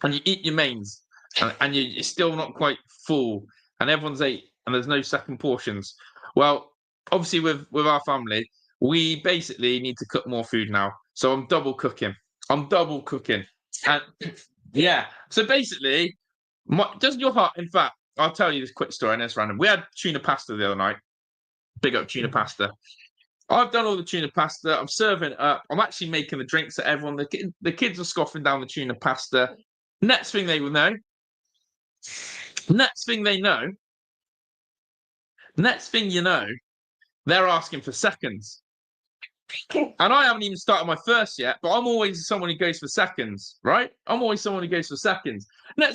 and you eat your mains, and you're still not quite full, and everyone's ate, and there's no second portions. Well, obviously with our family, we basically need to cook more food now. So I'm double cooking. And yeah. So basically, doesn't your heart, in fact, I'll tell you this quick story, and it's random. We had tuna pasta the other night. Big up tuna pasta. I've done all the tuna pasta. I'm serving it up. I'm actually making the drinks for everyone. The kids are scoffing down the tuna pasta. Next thing you know, they're asking for seconds. And I haven't even started my first yet, but I'm always someone who goes for seconds, right? Next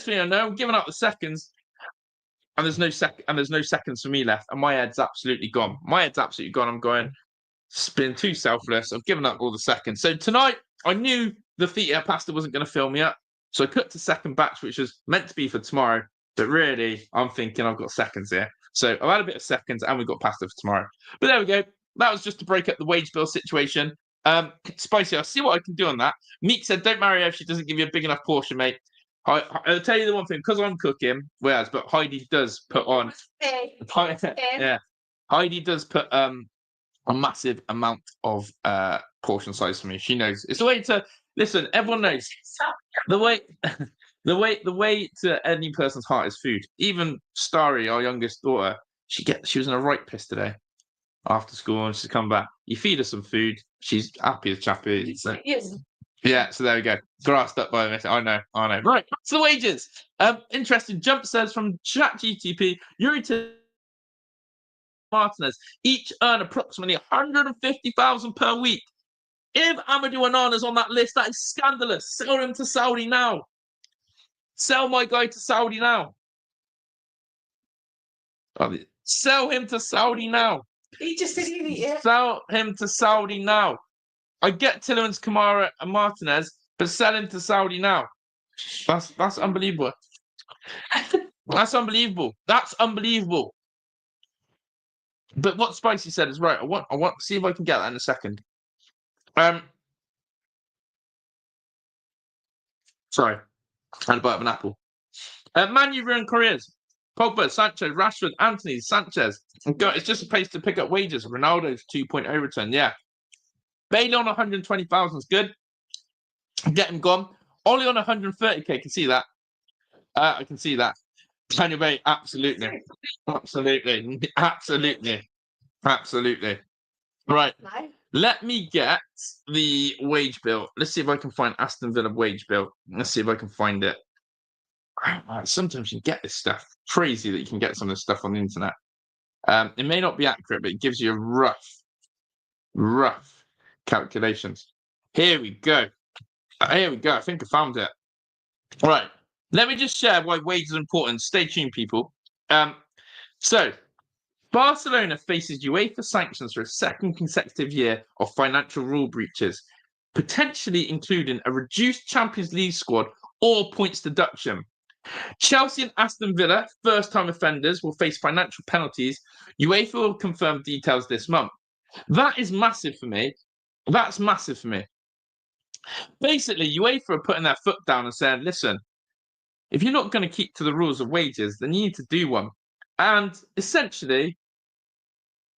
thing I know, I'm giving up the seconds, and there's no seconds for me left, and my head's absolutely gone. I'm going, it's been too selfless. I've given up all the seconds. So tonight, I knew the feta pasta wasn't going to fill me up, so I cooked a second batch, which was meant to be for tomorrow, but really, I'm thinking I've got seconds here. So I've had a bit of seconds, and we've got pasta for tomorrow. But there we go. That was just to break up the wage bill situation. Spicy, I'll see what I can do on that. Meek said, don't marry her if she doesn't give you a big enough portion, mate. I'll tell you the one thing, because I'm cooking, but Heidi does put on... yeah, Heidi does put a massive amount of portion size for me. She knows. It's the way to... Listen, everyone knows. The way to any person's heart is food. Even Starry, our youngest daughter, she was in a right piss today. After school, and she's come back. You feed her some food, she's happy as chappy. So. Yes. Yeah, so there we go. Grassed up by the message. I know. Right, so the wages. Interesting jump says from ChatGTP, Yuri to Martinez each earn approximately 150,000 per week. If Amadou Onana's on that list, that is scandalous. Sell him to Saudi now. Sell my guy to Saudi now. Sell him to Saudi now. He just didn't eat it. Sell him to Saudi now. I get Tillemans, Kamara, and Martinez, but sell him to Saudi now. That's unbelievable. That's unbelievable. That's unbelievable. But what Spicy said is right. I want to see if I can get that in a second. Sorry, I had a bite of an apple. Man U ruined careers. Pogba, Sancho, Rashford, Anthony, Sanchez. It's just a place to pick up wages. Ronaldo's 2.0 return. Yeah. Bailey on 120,000 is good. Get him gone. Ollie on 130k. Can see that. I can see that. Daniel Bay, absolutely. Absolutely. Right. Let me get the wage bill. Let's see if I can find Aston Villa wage bill. Let's see if I can find it. Sometimes you get this stuff. Crazy that you can get some of this stuff on the internet. It may not be accurate, but it gives you a rough calculations. Here we go. I think I found it. All right. Let me just share why wages are important. Stay tuned, people. So, Barcelona faces UEFA sanctions for a second consecutive year of financial rule breaches, potentially including a reduced Champions League squad or points deduction. Chelsea and Aston Villa, first-time offenders, will face financial penalties. UEFA will confirm details this month. That is massive for me. That's massive for me. Basically, UEFA are putting their foot down and saying, listen, if you're not going to keep to the rules of wages, then you need to do one. And essentially,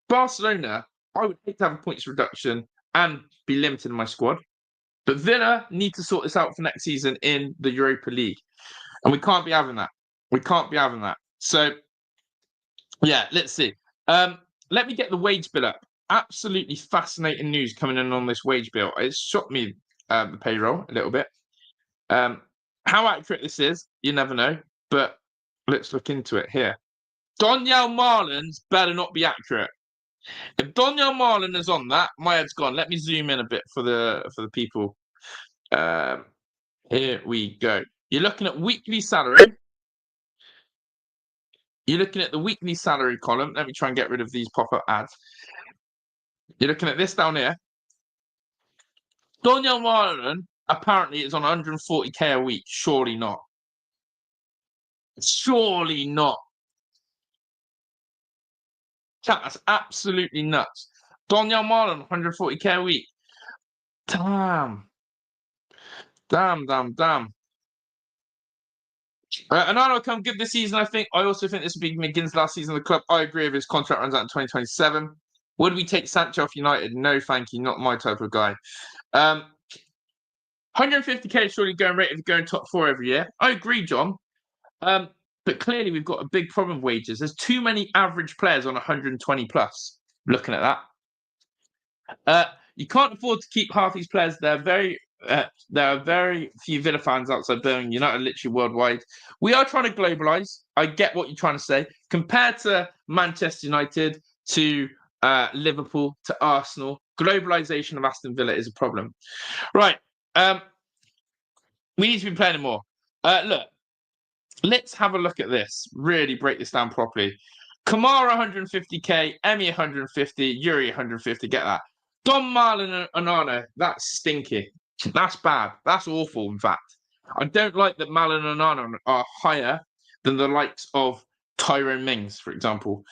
Barcelona, I would hate to have a points reduction and be limited in my squad. But Villa need to sort this out for next season in the Europa League. And we can't be having that. So, yeah, let's see. Let me get the wage bill up. Absolutely fascinating news coming in on this wage bill. It's shocked me, the payroll, a little bit. How accurate this is, you never know. But let's look into it here. Donyell Marlin's better not be accurate. If Donyell Marlin is on that, my head's gone. Let me zoom in a bit for the people. Here we go. You're looking at weekly salary. You're looking at the weekly salary column. Let me try and get rid of these pop-up ads. You're looking at this down here. Donyell Marlin apparently is on 140k a week. Surely not. Surely not. Chat, that's absolutely nuts. Donyell Marlin, 140k a week. Damn. Onana come good this season, I think. I also think this will be McGinn's last season of the club. I agree with his contract runs out in 2027. Would we take Sancho off United? No, thank you. Not my type of guy. 150k is surely going rate of going top 4 every year. I agree, John. But clearly we've got a big problem with wages. There's too many average players on 120 plus. Looking at that. You can't afford to keep half these players. There are very few Villa fans outside Birmingham United, literally worldwide. We are trying to globalise. I get what you're trying to say. Compared to Manchester United, to Liverpool, to Arsenal, globalisation of Aston Villa is a problem. Right. We need to be playing more. Look, let's have a look at this. Really break this down properly. Kamara 150k, Emi 150, Yuri 150. Get that. Don Marlon and Onana, that's stinky. That's bad. That's awful, in fact. I don't like that Marlon and Onana are higher than the likes of Tyrone Mings, for example.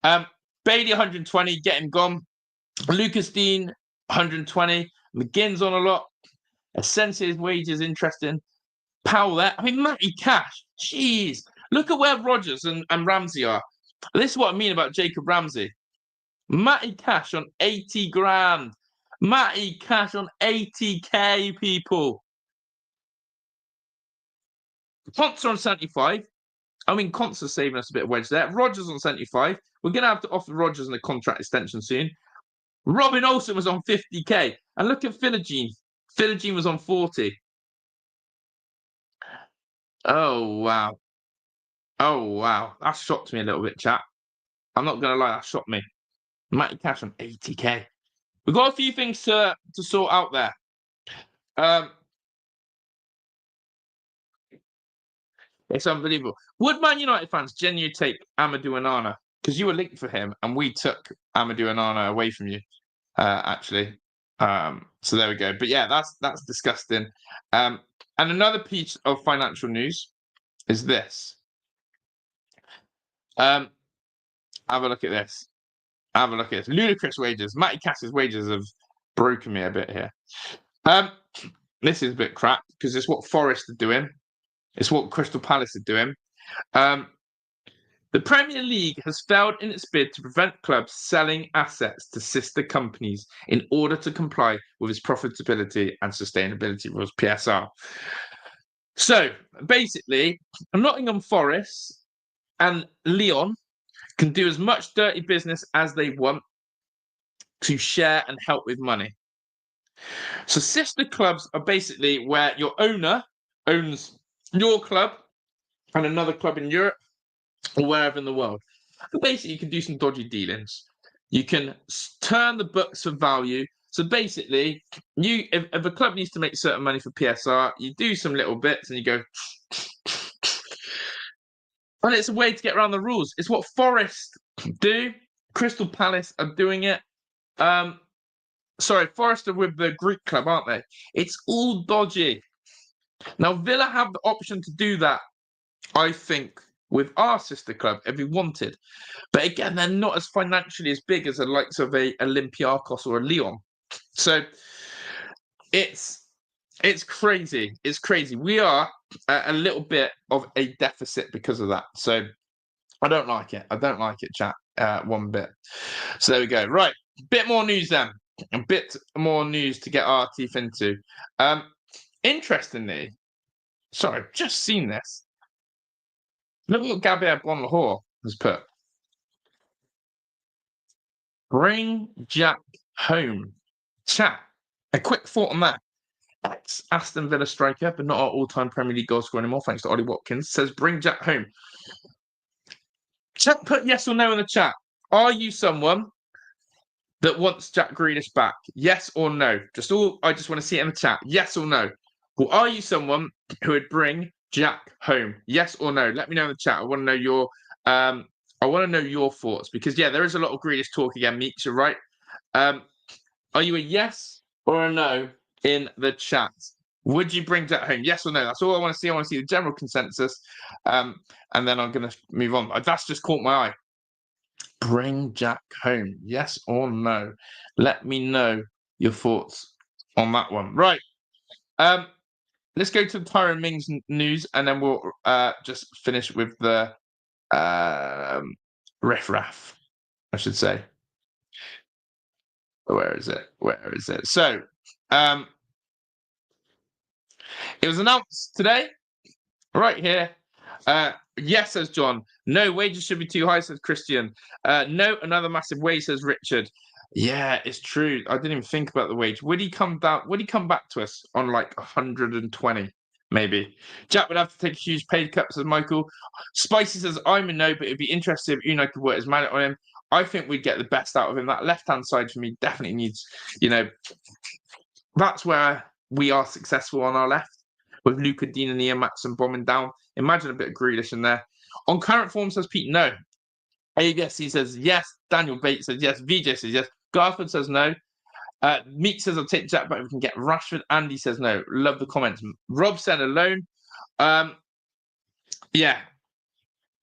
Bailey 120, get him gone. Lucas Dean 120. McGinn's on a lot. Asensio's wages interesting. Powell there. I mean, Matty Cash. Jeez. Look at where Rodgers and Ramsey are. This is what I mean about Jacob Ramsey. Matty Cash on 80 grand. Matty Cash on 80k, people. Conts on 75. I mean, Conts are saving us a bit of wedge there. Rodgers on 75. We're going to have to offer Rodgers a contract extension soon. Robin Olsen was on 50k. And look at Philogene. Philogene was on 40. Oh, wow. That shocked me a little bit, chat. I'm not going to lie, that shocked me. Matty Cash on 80k. We've got a few things to sort out there. It's unbelievable. Would Man United fans genuinely take Amadou Onana? because you were linked for him, and we took Amadou Onana away from you, actually. So there we go. But yeah, that's disgusting. And another piece of financial news is this. Have a look at this. Have a look at this. Ludicrous wages. Matty Cass's wages have broken me a bit here. This is a bit crap because it's what Forest are doing. It's what Crystal Palace are doing. The Premier League has failed in its bid to prevent clubs selling assets to sister companies in order to comply with its profitability and sustainability rules, PSR. So basically, Nottingham Forest and Lyon can do as much dirty business as they want to share and help with money. So sister clubs are basically where your owner owns your club and another club in Europe or wherever in the world. But basically, you can do some dodgy dealings. You can turn the books for value. So basically, if a club needs to make certain money for PSR, you do some little bits and you go... And it's a way to get around the rules. It's what Forest do. Crystal Palace are doing it. Sorry, Forest are with the Greek club, aren't they? It's all dodgy. Now, Villa have the option to do that, I think, with our sister club if we wanted. But again, they're not as financially as big as the likes of a Olympiacos or a Lyon. So it's crazy. It's crazy. We are a little bit of a deficit because of that. So I don't like it. I don't like it, chat, one bit. So there we go. Right, bit more news then. A bit more news to get our teeth into. Interestingly, sorry, I've just seen this. Look what Gabriel Bonlahor has put. Bring Jack home. Chat. A quick thought on that. Ex-Aston Villa striker, but not our all-time Premier League goal scorer anymore, thanks to Ollie Watkins, says bring Jack home. Chat, put yes or no in the chat. Are you someone that wants Jack Grealish back? Yes or no? I just want to see it in the chat. Yes or no? Or are you someone who would bring Jack home? Yes or no? Let me know in the chat. I want to know your thoughts because there is a lot of Grealish talk again. Meeks, you're right. Are you a yes or a no in the chat? Would you bring Jack home? Yes or no? That's all I want to see. I want to see the general consensus. And then I'm going to move on. That's just caught my eye. Bring Jack home. Yes or no? Let me know your thoughts on that one. Right. Let's go to the Tyrone Mings news, and then we'll just finish with the riff-raff, I should say. Where is it? So, it was announced today, right here. Yes, says John. No, wages should be too high, says Christian. No, another massive wage, says Richard. Yeah, it's true. I didn't even think about the wage. Would he come back to us on like 120, maybe? Jack would have to take a huge pay cut, says Michael. Spicy says, I'm a no, but it'd be interesting if United could work his magic on him. I think we'd get the best out of him. That left-hand side for me definitely needs, that's where we are successful on our left, with Luca Dean and Ian Matson bombing down. Imagine a bit of Grealish in there. On current form, says Pete, no. ABSC says yes. Daniel Bates says yes. VJ says yes. Garford says no. Meek says I'll take Jack back if we can get Rashford. Andy says no. Love the comments. Rob said alone.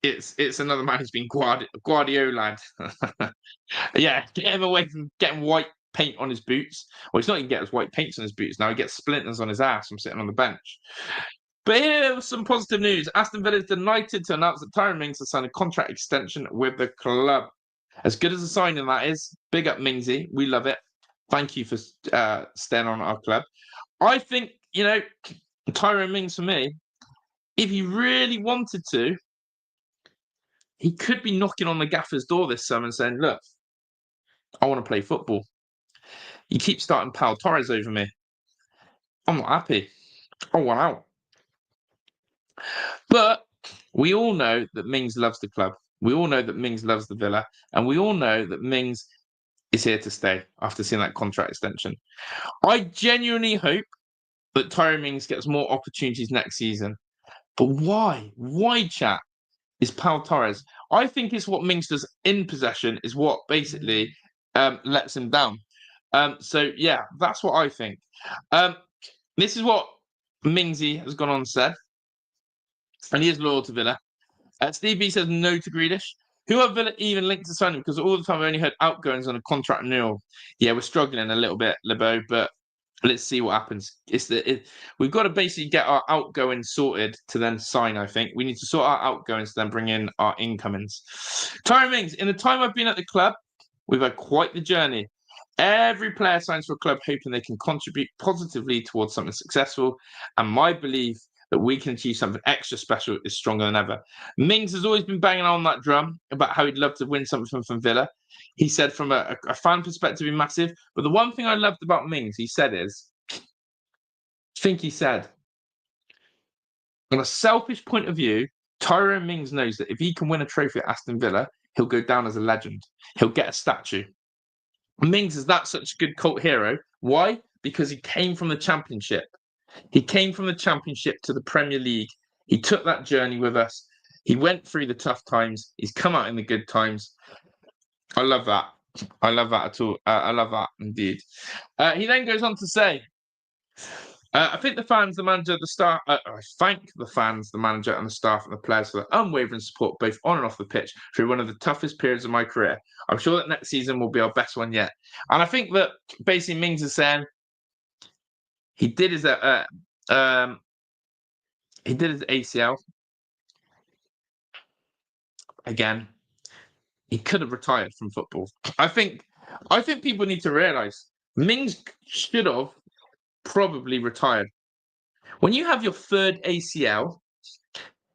It's another man who's been Guardiola. Yeah, get him away from getting white paint on his boots. Well, he's not even getting white paints on his boots now. He gets splinters on his ass from sitting on the bench. But here was some positive news. Aston Villa is delighted to announce that Tyrone Mings has signed a contract extension with the club. As good as a signing that is, big up Mingsy. We love it. Thank you for staying on our club. I think, Tyrone Mings for me, if he really wanted to, he could be knocking on the gaffer's door this summer and saying, look, I want to play football. You keep starting Pau Torres over me. I'm not happy. I want out. But we all know that Mings loves the club. We all know that Mings loves the Villa. And we all know that Mings is here to stay after seeing that contract extension. I genuinely hope that Tyrone Mings gets more opportunities next season. But why? Why, chat? is Pau Torres. I think it's what Mings does in possession is what basically lets him down. So yeah, that's what I think. This is what Mingsy has gone on and said, and he is loyal to Villa. Steve B says no to Grealish. Who are Villa even linked to signing? Because all the time I only heard outgoings on a contract renewal. Yeah, we're struggling a little bit, Lebo, but let's see what happens. We've got to basically get our outgoings sorted to then sign, I think. We need to sort our outgoings to then bring in our incomings. Tyrone Mings, in the time I've been at the club, we've had quite the journey. Every player signs for a club hoping they can contribute positively towards something successful. And my belief that we can achieve something extra special is stronger than ever. Mings has always been banging on that drum about how he'd love to win something from Villa. He said from a fan perspective, he's massive. But the one thing I loved about Mings, he said is, I think he said, on a selfish point of view, Tyrone Mings knows that if he can win a trophy at Aston Villa, he'll go down as a legend. He'll get a statue. Mings is that such a good cult hero. Why? Because he came from the Championship. He came from the Championship to the Premier League. He took that journey with us. He went through the tough times. He's come out in the good times. I love that. I love that at all. I love that indeed. He then goes on to say, I think the fans, the manager, the staff. I thank the fans, the manager, and the staff and the players for their unwavering support, both on and off the pitch, through one of the toughest periods of my career. I'm sure that next season will be our best one yet. And I think that basically Mings is saying he did his ACL again. He could have retired from football. I think people need to realise Mings should have probably retired. When you have your third ACL,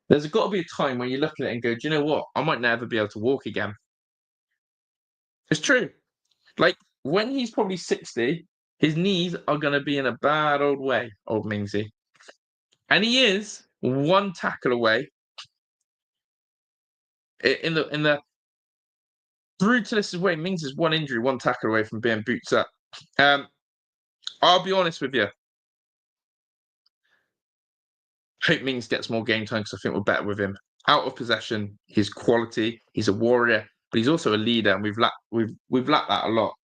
there's got to be a time when you look at it and go, do you know what? I might never be able to walk again. It's true. Like, when he's probably 60, his knees are going to be in a bad old way, old Mingsy. And he is one tackle away. In the brutalist way, Mings is one injury, one tackle away from being boots up. I'll be honest with you. Hope Mings gets more game time because I think we're better with him. Out of possession, his quality, he's a warrior, but he's also a leader, and we've lacked that a lot.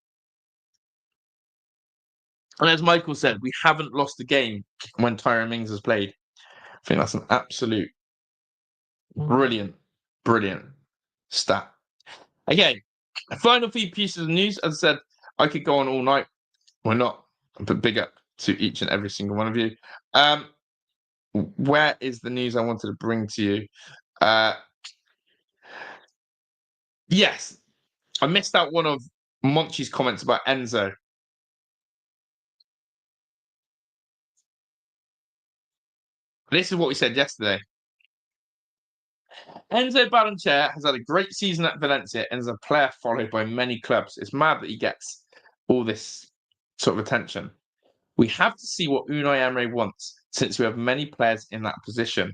And as Michael said, we haven't lost a game when Tyrone Mings has played. I think that's an absolute brilliant stat. Okay, final few pieces of news. As I said, I could go on all night. We're not, but big up to each and every single one of you. Where is the news I wanted to bring to you? Yes, I missed out one of Monchi's comments about Enzo. This is what we said yesterday. Enzo Balanchea has had a great season at Valencia and is a player followed by many clubs. It's mad that he gets all this sort of attention. We have to see what Unai Emery wants, since we have many players in that position.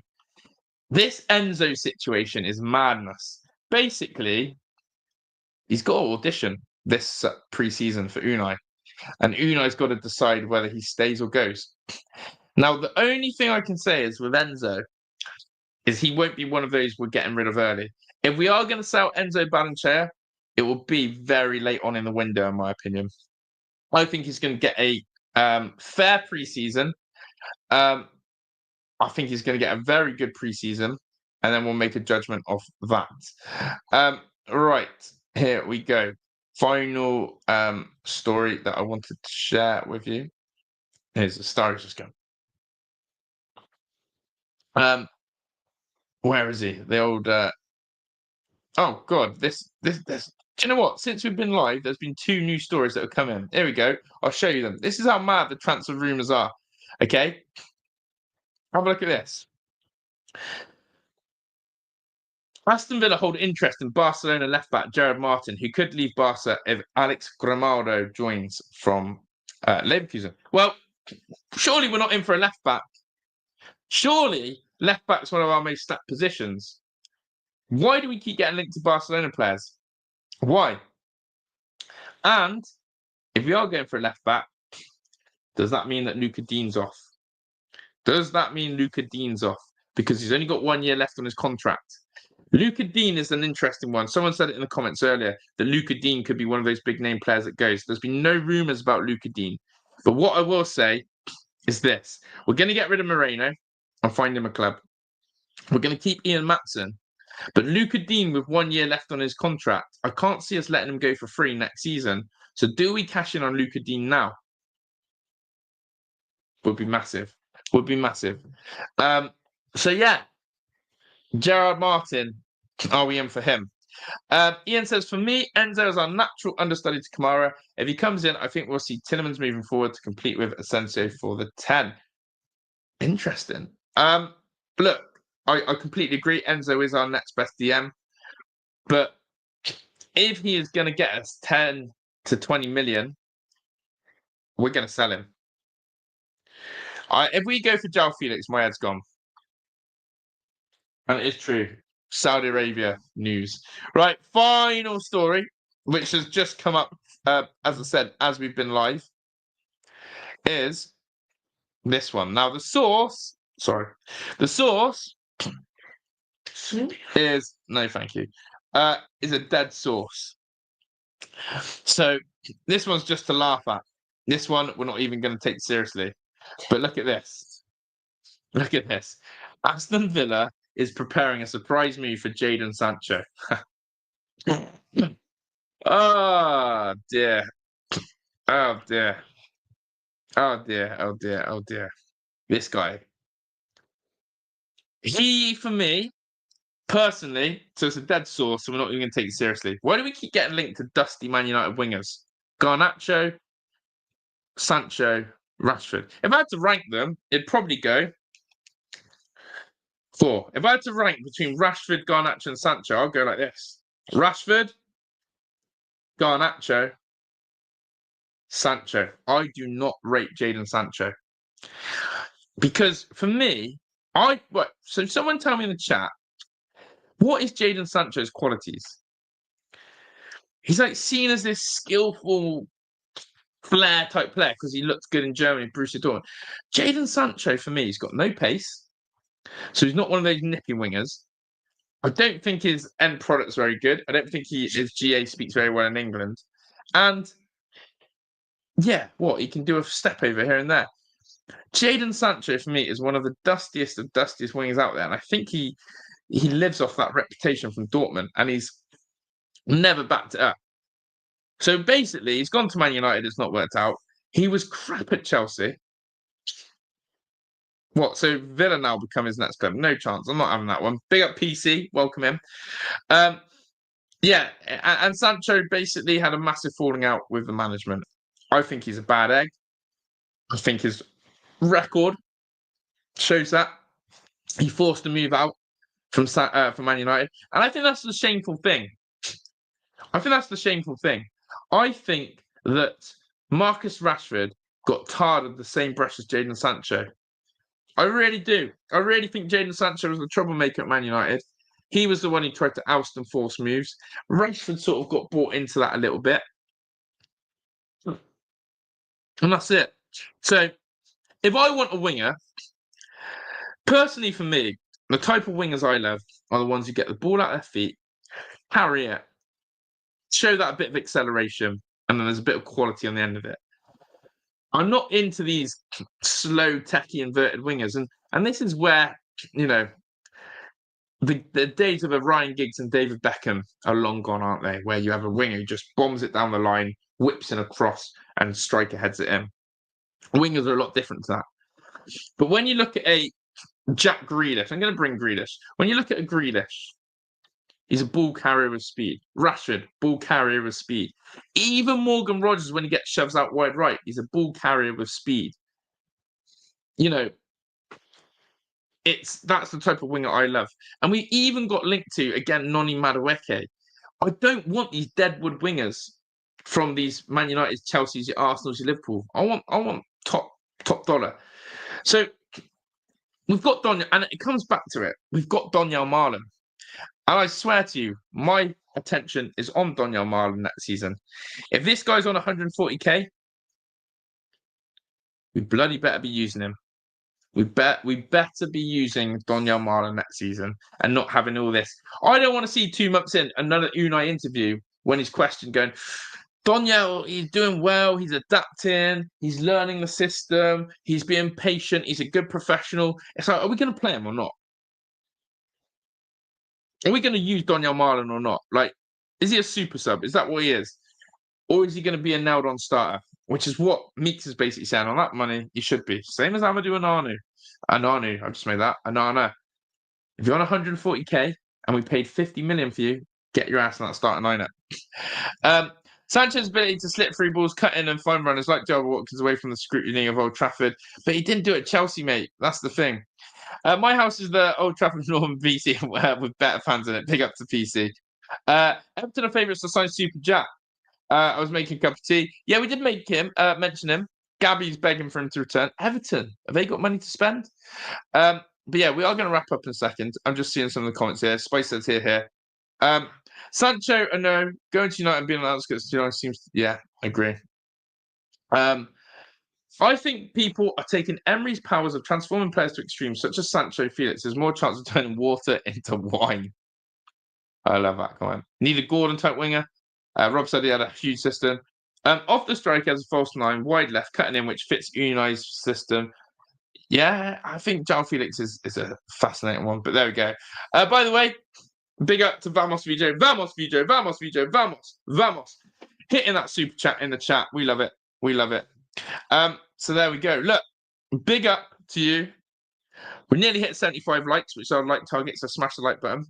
This Enzo situation is madness. Basically, he's got to audition this pre-season for Unai, and Unai's got to decide whether he stays or goes. Now, the only thing I can say is with Enzo is he won't be one of those we're getting rid of early. If we are going to sell Enzo Balanchea, it will be very late on in the window, in my opinion. I think he's going to get a fair pre-season. I think he's going to get a very good pre-season, and then we'll make a judgment of that. Right, here we go. Final story that I wanted to share with you. Here's the story just going. Where is he? The old. Oh God, this. Do you know what? Since we've been live, there's been 2 new stories that have come in. Here we go. I'll show you them. This is how mad the transfer rumours are. Okay. Have a look at this. Aston Villa hold interest in Barcelona left-back Gerard Martin, who could leave Barca if Alex Grimaldo joins from Leverkusen. Well, surely we're not in for a left-back. Surely left-back's one of our most stacked positions. Why do we keep getting linked to Barcelona players? Why? And if we are going for a left-back, does that mean that Luca Dean's off? Does that mean Luca Dean's off? Because he's only got 1 year left on his contract. Luca Dean is an interesting one. Someone said it in the comments earlier that Luca Dean could be one of those big name players that goes. There's been no rumours about Luca Dean. But what I will say is this. We're going to get rid of Moreno and find him a club. We're going to keep Ian Matson. But Luca Dean with 1 year left on his contract, I can't see us letting him go for free next season. So do we cash in on Luca Dean now? Would be massive. Would be massive. So yeah, Gerard Martin, are we in for him? Ian says, for me, Enzo is our natural understudy to Kamara. If he comes in, I think we'll see Tielemans moving forward to complete with Asensio for the 10. Interesting. Look, I completely agree. Enzo is our next best DM. But if he is going to get us 10 to 20 million, we're going to sell him. If we go for João Felix, my head's gone. And it is true. Saudi Arabia news. Right, final story, which has just come up, as I said, as we've been live, is this one. Now, the source is, no, thank you, is a dead source. So this one's just to laugh at. This one we're not even going to take seriously. But look at this. Look at this. Aston Villa is preparing a surprise move for Jadon Sancho. Oh, dear. Oh, dear. Oh, dear. Oh, dear. Oh, dear. This guy. He, for me, personally, so it's a dead source, so we're not even going to take it seriously. Why do we keep getting linked to dusty Man United wingers? Garnacho, Sancho, Rashford. If I had to rank them, it'd probably go 4. If I had to rank between Rashford, Garnacho, and Sancho, I'll go like this. Rashford, Garnacho, Sancho. I do not rate Jadon Sancho. Because for me, so someone tell me in the chat, what is Jadon Sancho's qualities? He's like seen as this skillful flair type player because he looked good in Germany, Borussia Dortmund. Jadon Sancho, for me, he's got no pace. So he's not one of those nippy wingers. I don't think his end product's very good. I don't think his GA speaks very well in England. And yeah, he can do a step over here and there. Jadon Sancho, for me, is one of the dustiest of dustiest wingers out there. And I think he lives off that reputation from Dortmund. And he's never backed it up. So basically, he's gone to Man United. It's not worked out. He was crap at Chelsea. So Villa now become his next club? No chance. I'm not having that one. Big up PC. Welcome him. Yeah, and Sancho basically had a massive falling out with the management. I think he's a bad egg. I think his record shows that. He forced to move out from Man United. And I think that's the shameful thing. I think that Marcus Rashford got tarred with the same brush as Jadon Sancho. I really do. I really think Jadon Sancho was the troublemaker at Man United. He was the one who tried to oust and force moves. Rashford sort of got bought into that a little bit. And that's it. So, if I want a winger, personally for me, the type of wingers I love are the ones who get the ball out of their feet, carry it, show that a bit of acceleration, and then there's a bit of quality on the end of it. I'm not into these slow, techie, inverted wingers. And this is where, the days of a Ryan Giggs and David Beckham are long gone, aren't they? Where you have a winger who just bombs it down the line, whips in a cross, and striker heads it in. Wingers are a lot different to that. But when you look at a Jack Grealish, I'm going to bring Grealish. When you look at a Grealish, he's a ball carrier with speed. Rashford, ball carrier with speed. Even Morgan Rogers, when he gets shoves out wide right, he's a ball carrier with speed. That's the type of winger I love. And we even got linked to, again, Noni Madueke. I don't want these deadwood wingers from these Man United, Chelsea's, Arsenal's, Liverpool. I want top dollar. So we've got Donyell, and it comes back to it. We've got Donyell Marlon. And I swear to you, my attention is on Donyell Marlon next season. If this guy's on 140k, we bloody better be using him. We better be using Donyell Malen next season and not having all this. I don't want to see 2 months in another Unai interview when he's questioned going, Donyell, he's doing well, he's adapting, he's learning the system, he's being patient, he's a good professional. It's like, are we going to play him or not? Are we going to use Donyell Malen or not? Like, is he a super sub? Is that what he is? Or is he going to be a nailed-on starter? Which is what Meeks is basically saying. On that money, he should be. Same as Amadou Onana. I just made that. Onana. If you're on 140k and we paid 50 million for you, get your ass in that starting lineup. Sanchez's ability to slip through balls, cut in and find runners like Joe Watkins away from the scrutiny of Old Trafford. But he didn't do it at Chelsea, mate. That's the thing. My house is the Old Trafford Northern PC with better fans in it. Big up to PC. Everton are favourites to sign Super Jack. I was making a cup of tea. Yeah, we did make him, mention him. Gabby's begging for him to return. Everton, have they got money to spend? But yeah, we are going to wrap up in a second. I'm just seeing some of the comments here. Spice says here. Sancho, no. Going to United and being on the outskirts of United seems, yeah, I agree. I think people are taking Emery's powers of transforming players to extremes, such as Sancho Felix. There's more chance of turning water into wine. I love that comment. Need a Gordon-type winger. Rob said he had a huge system. Off the strike as a false 9, wide left, cutting in, which fits Unai's system. Yeah, I think João Felix is a fascinating one, but there we go. By the way, big up to Vamos VJ. Vamos VJ, Vamos VJ, Vamos. Hitting that super chat in the chat. We love it. We love it. So there we go. Look, big up to you. We nearly hit 75 likes, which are like targets, so smash the like button.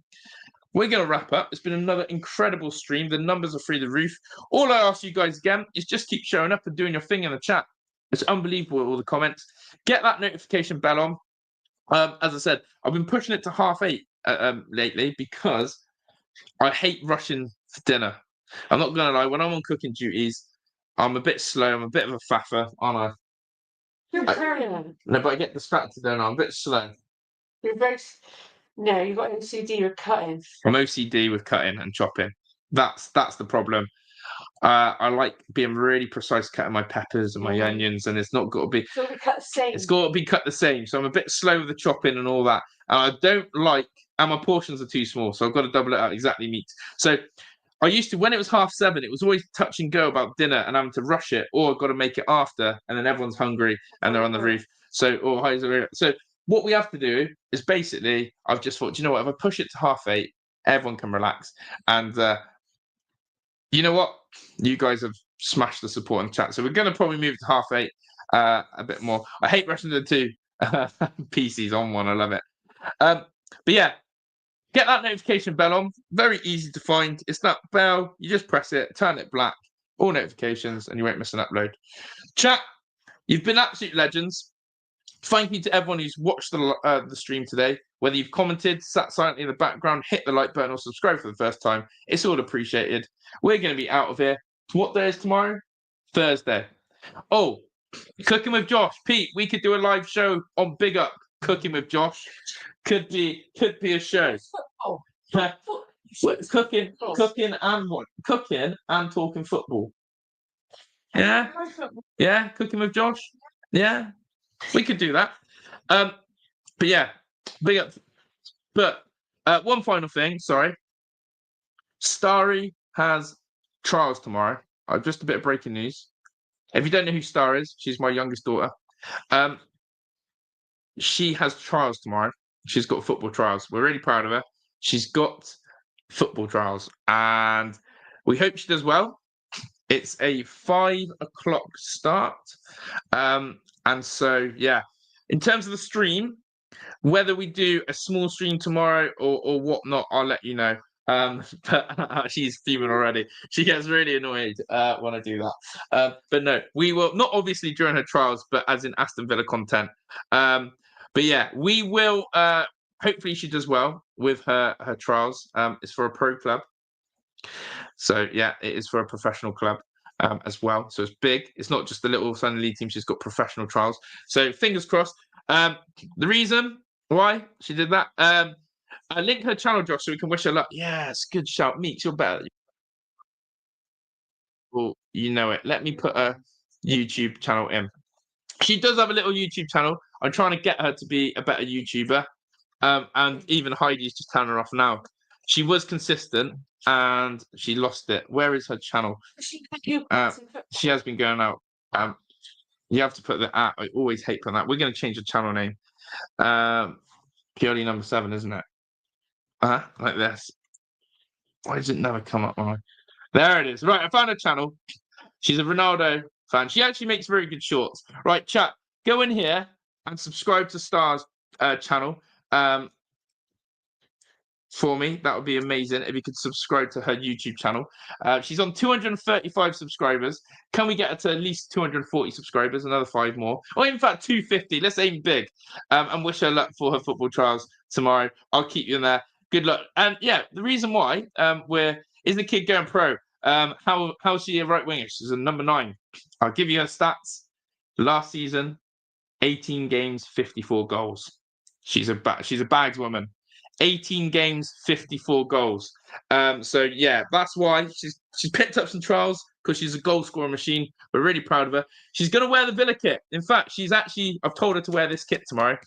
We're going to wrap up. It's been another incredible stream. The numbers are through the roof. All I ask you guys again is just keep showing up and doing your thing in the chat. It's unbelievable, all the comments. Get that notification bell on. As I said, I've been pushing it to 8:30 lately because I hate rushing for dinner. I'm not going to lie. When I'm on cooking duties, I'm a bit slow. I'm a bit of a faffer, aren't I? You're Italian. No, but I get distracted, don't I? I'm a bit slow. You're very. No, you've got OCD with cutting. I'm OCD with cutting and chopping. That's the problem. I like being really precise cutting my peppers and my onions, and it's not got to be. It's got to be cut the same. It's got to be cut the same. So I'm a bit slow with the chopping and all that. And I don't like, and my portions are too small, so I've got to double it out exactly meat. So I used to, when it was 7:30, it was always touch and go about dinner and having to rush it, or I've got to make it after, and then everyone's hungry and they're on the roof. So what we have to do is basically, I've just thought, you know what, if I push it to 8:30, everyone can relax. And you know what? You guys have smashed the support in the chat. So we're going to probably move to 8:30 a bit more. I hate rushing to the 2 PCs on one. I love it. But yeah, get that notification bell on. Very easy to find. It's that bell. You just press it, turn it black, all notifications, and you won't miss an upload. Chat, you've been absolute legends. Thank you to everyone who's watched the stream today. Whether you've commented, sat silently in the background, hit the like button, or subscribed for the first time, it's all appreciated. We're going to be out of here. What day is tomorrow? Thursday. Oh, Cooking with Josh. Pete, we could do a live show on Big Up Cooking with Josh. Could be a show. Cooking and what? Cooking and talking football. Yeah? Yeah, Cooking with Josh. Yeah. We could do that. But yeah, big up. But one final thing, sorry. Starry has trials tomorrow. Just a bit of breaking news. If you don't know who Star is, she's my youngest daughter. She has trials tomorrow. She's got football trials. We're really proud of her. She's got football trials, and we hope she does well. It's a 5:00 start. And so, yeah, in terms of the stream, whether we do a small stream tomorrow or whatnot, I'll let you know. But she's fuming already. She gets really annoyed when I do that. But no, we will not obviously during her trials, but as in Aston Villa content. But yeah, we will. Hopefully, she does well with her trials. It's for a pro club, so yeah, it is for a professional club. As well. So it's big. It's not just the little Sunday League team. She's got professional trials. So fingers crossed. The reason why she did that, I link her channel, Josh, so we can wish her luck. Yeah, it's a good shout. Meeks, you're better. Well, you know it. Let me put a YouTube channel in. She does have a little YouTube channel. I'm trying to get her to be a better YouTuber. And even Heidi's just telling her off now. She was consistent and she lost it. Where is her channel? She has been going out. You have to put the at. I always hate putting that. We're going to change the channel name. Purely number 7, isn't it? Like this. Why does it never come up? There it is. Right, I found her channel. She's a Ronaldo fan. She actually makes very good shorts. Right, chat, go in here and subscribe to Star's channel for me. That would be amazing if you could subscribe to her YouTube channel. She's on 235 subscribers. Can we get her to at least 240 subscribers? Another 5 more. Or in fact, 250. Let's aim big. And wish her luck for her football trials tomorrow. I'll keep you in there. Good luck. And yeah, the reason why is the kid going pro? How's she a right winger? She's a number 9. I'll give you her stats. Last season, 18 games, 54 goals. She's a bags woman. 18 games, 54 goals. So yeah, that's why she's picked up some trials because she's a goal scoring machine. We're really proud of her. She's gonna wear the Villa kit. In fact, I've told her to wear this kit tomorrow.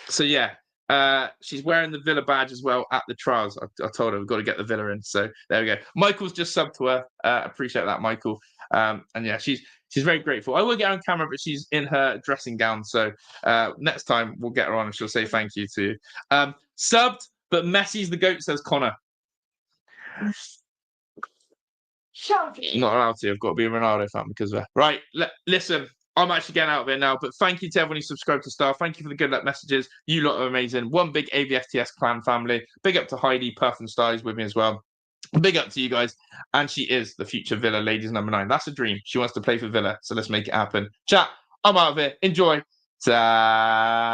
So yeah. She's wearing the Villa badge as well at the trials. I told her we've got to get the Villa in. So there we go. Michael's just subbed to her. Appreciate that, Michael. And yeah, she's very grateful. I will get her on camera, but she's in her dressing gown. So next time we'll get her on and she'll say thank you to you. Subbed, but Messi's the GOAT, says Connor. Not allowed to. I've got to be a Ronaldo fan because of her. Right, listen. I'm actually getting out of it now, but thank you to everyone who subscribed to Star. Thank you for the good luck messages. You lot are amazing. One big AVFTS clan family. Big up to Heidi, Puff and Star is with me as well. Big up to you guys. And she is the future Villa ladies number 9. That's a dream. She wants to play for Villa, so let's make it happen. Chat, I'm out of it. Enjoy. Ta-da.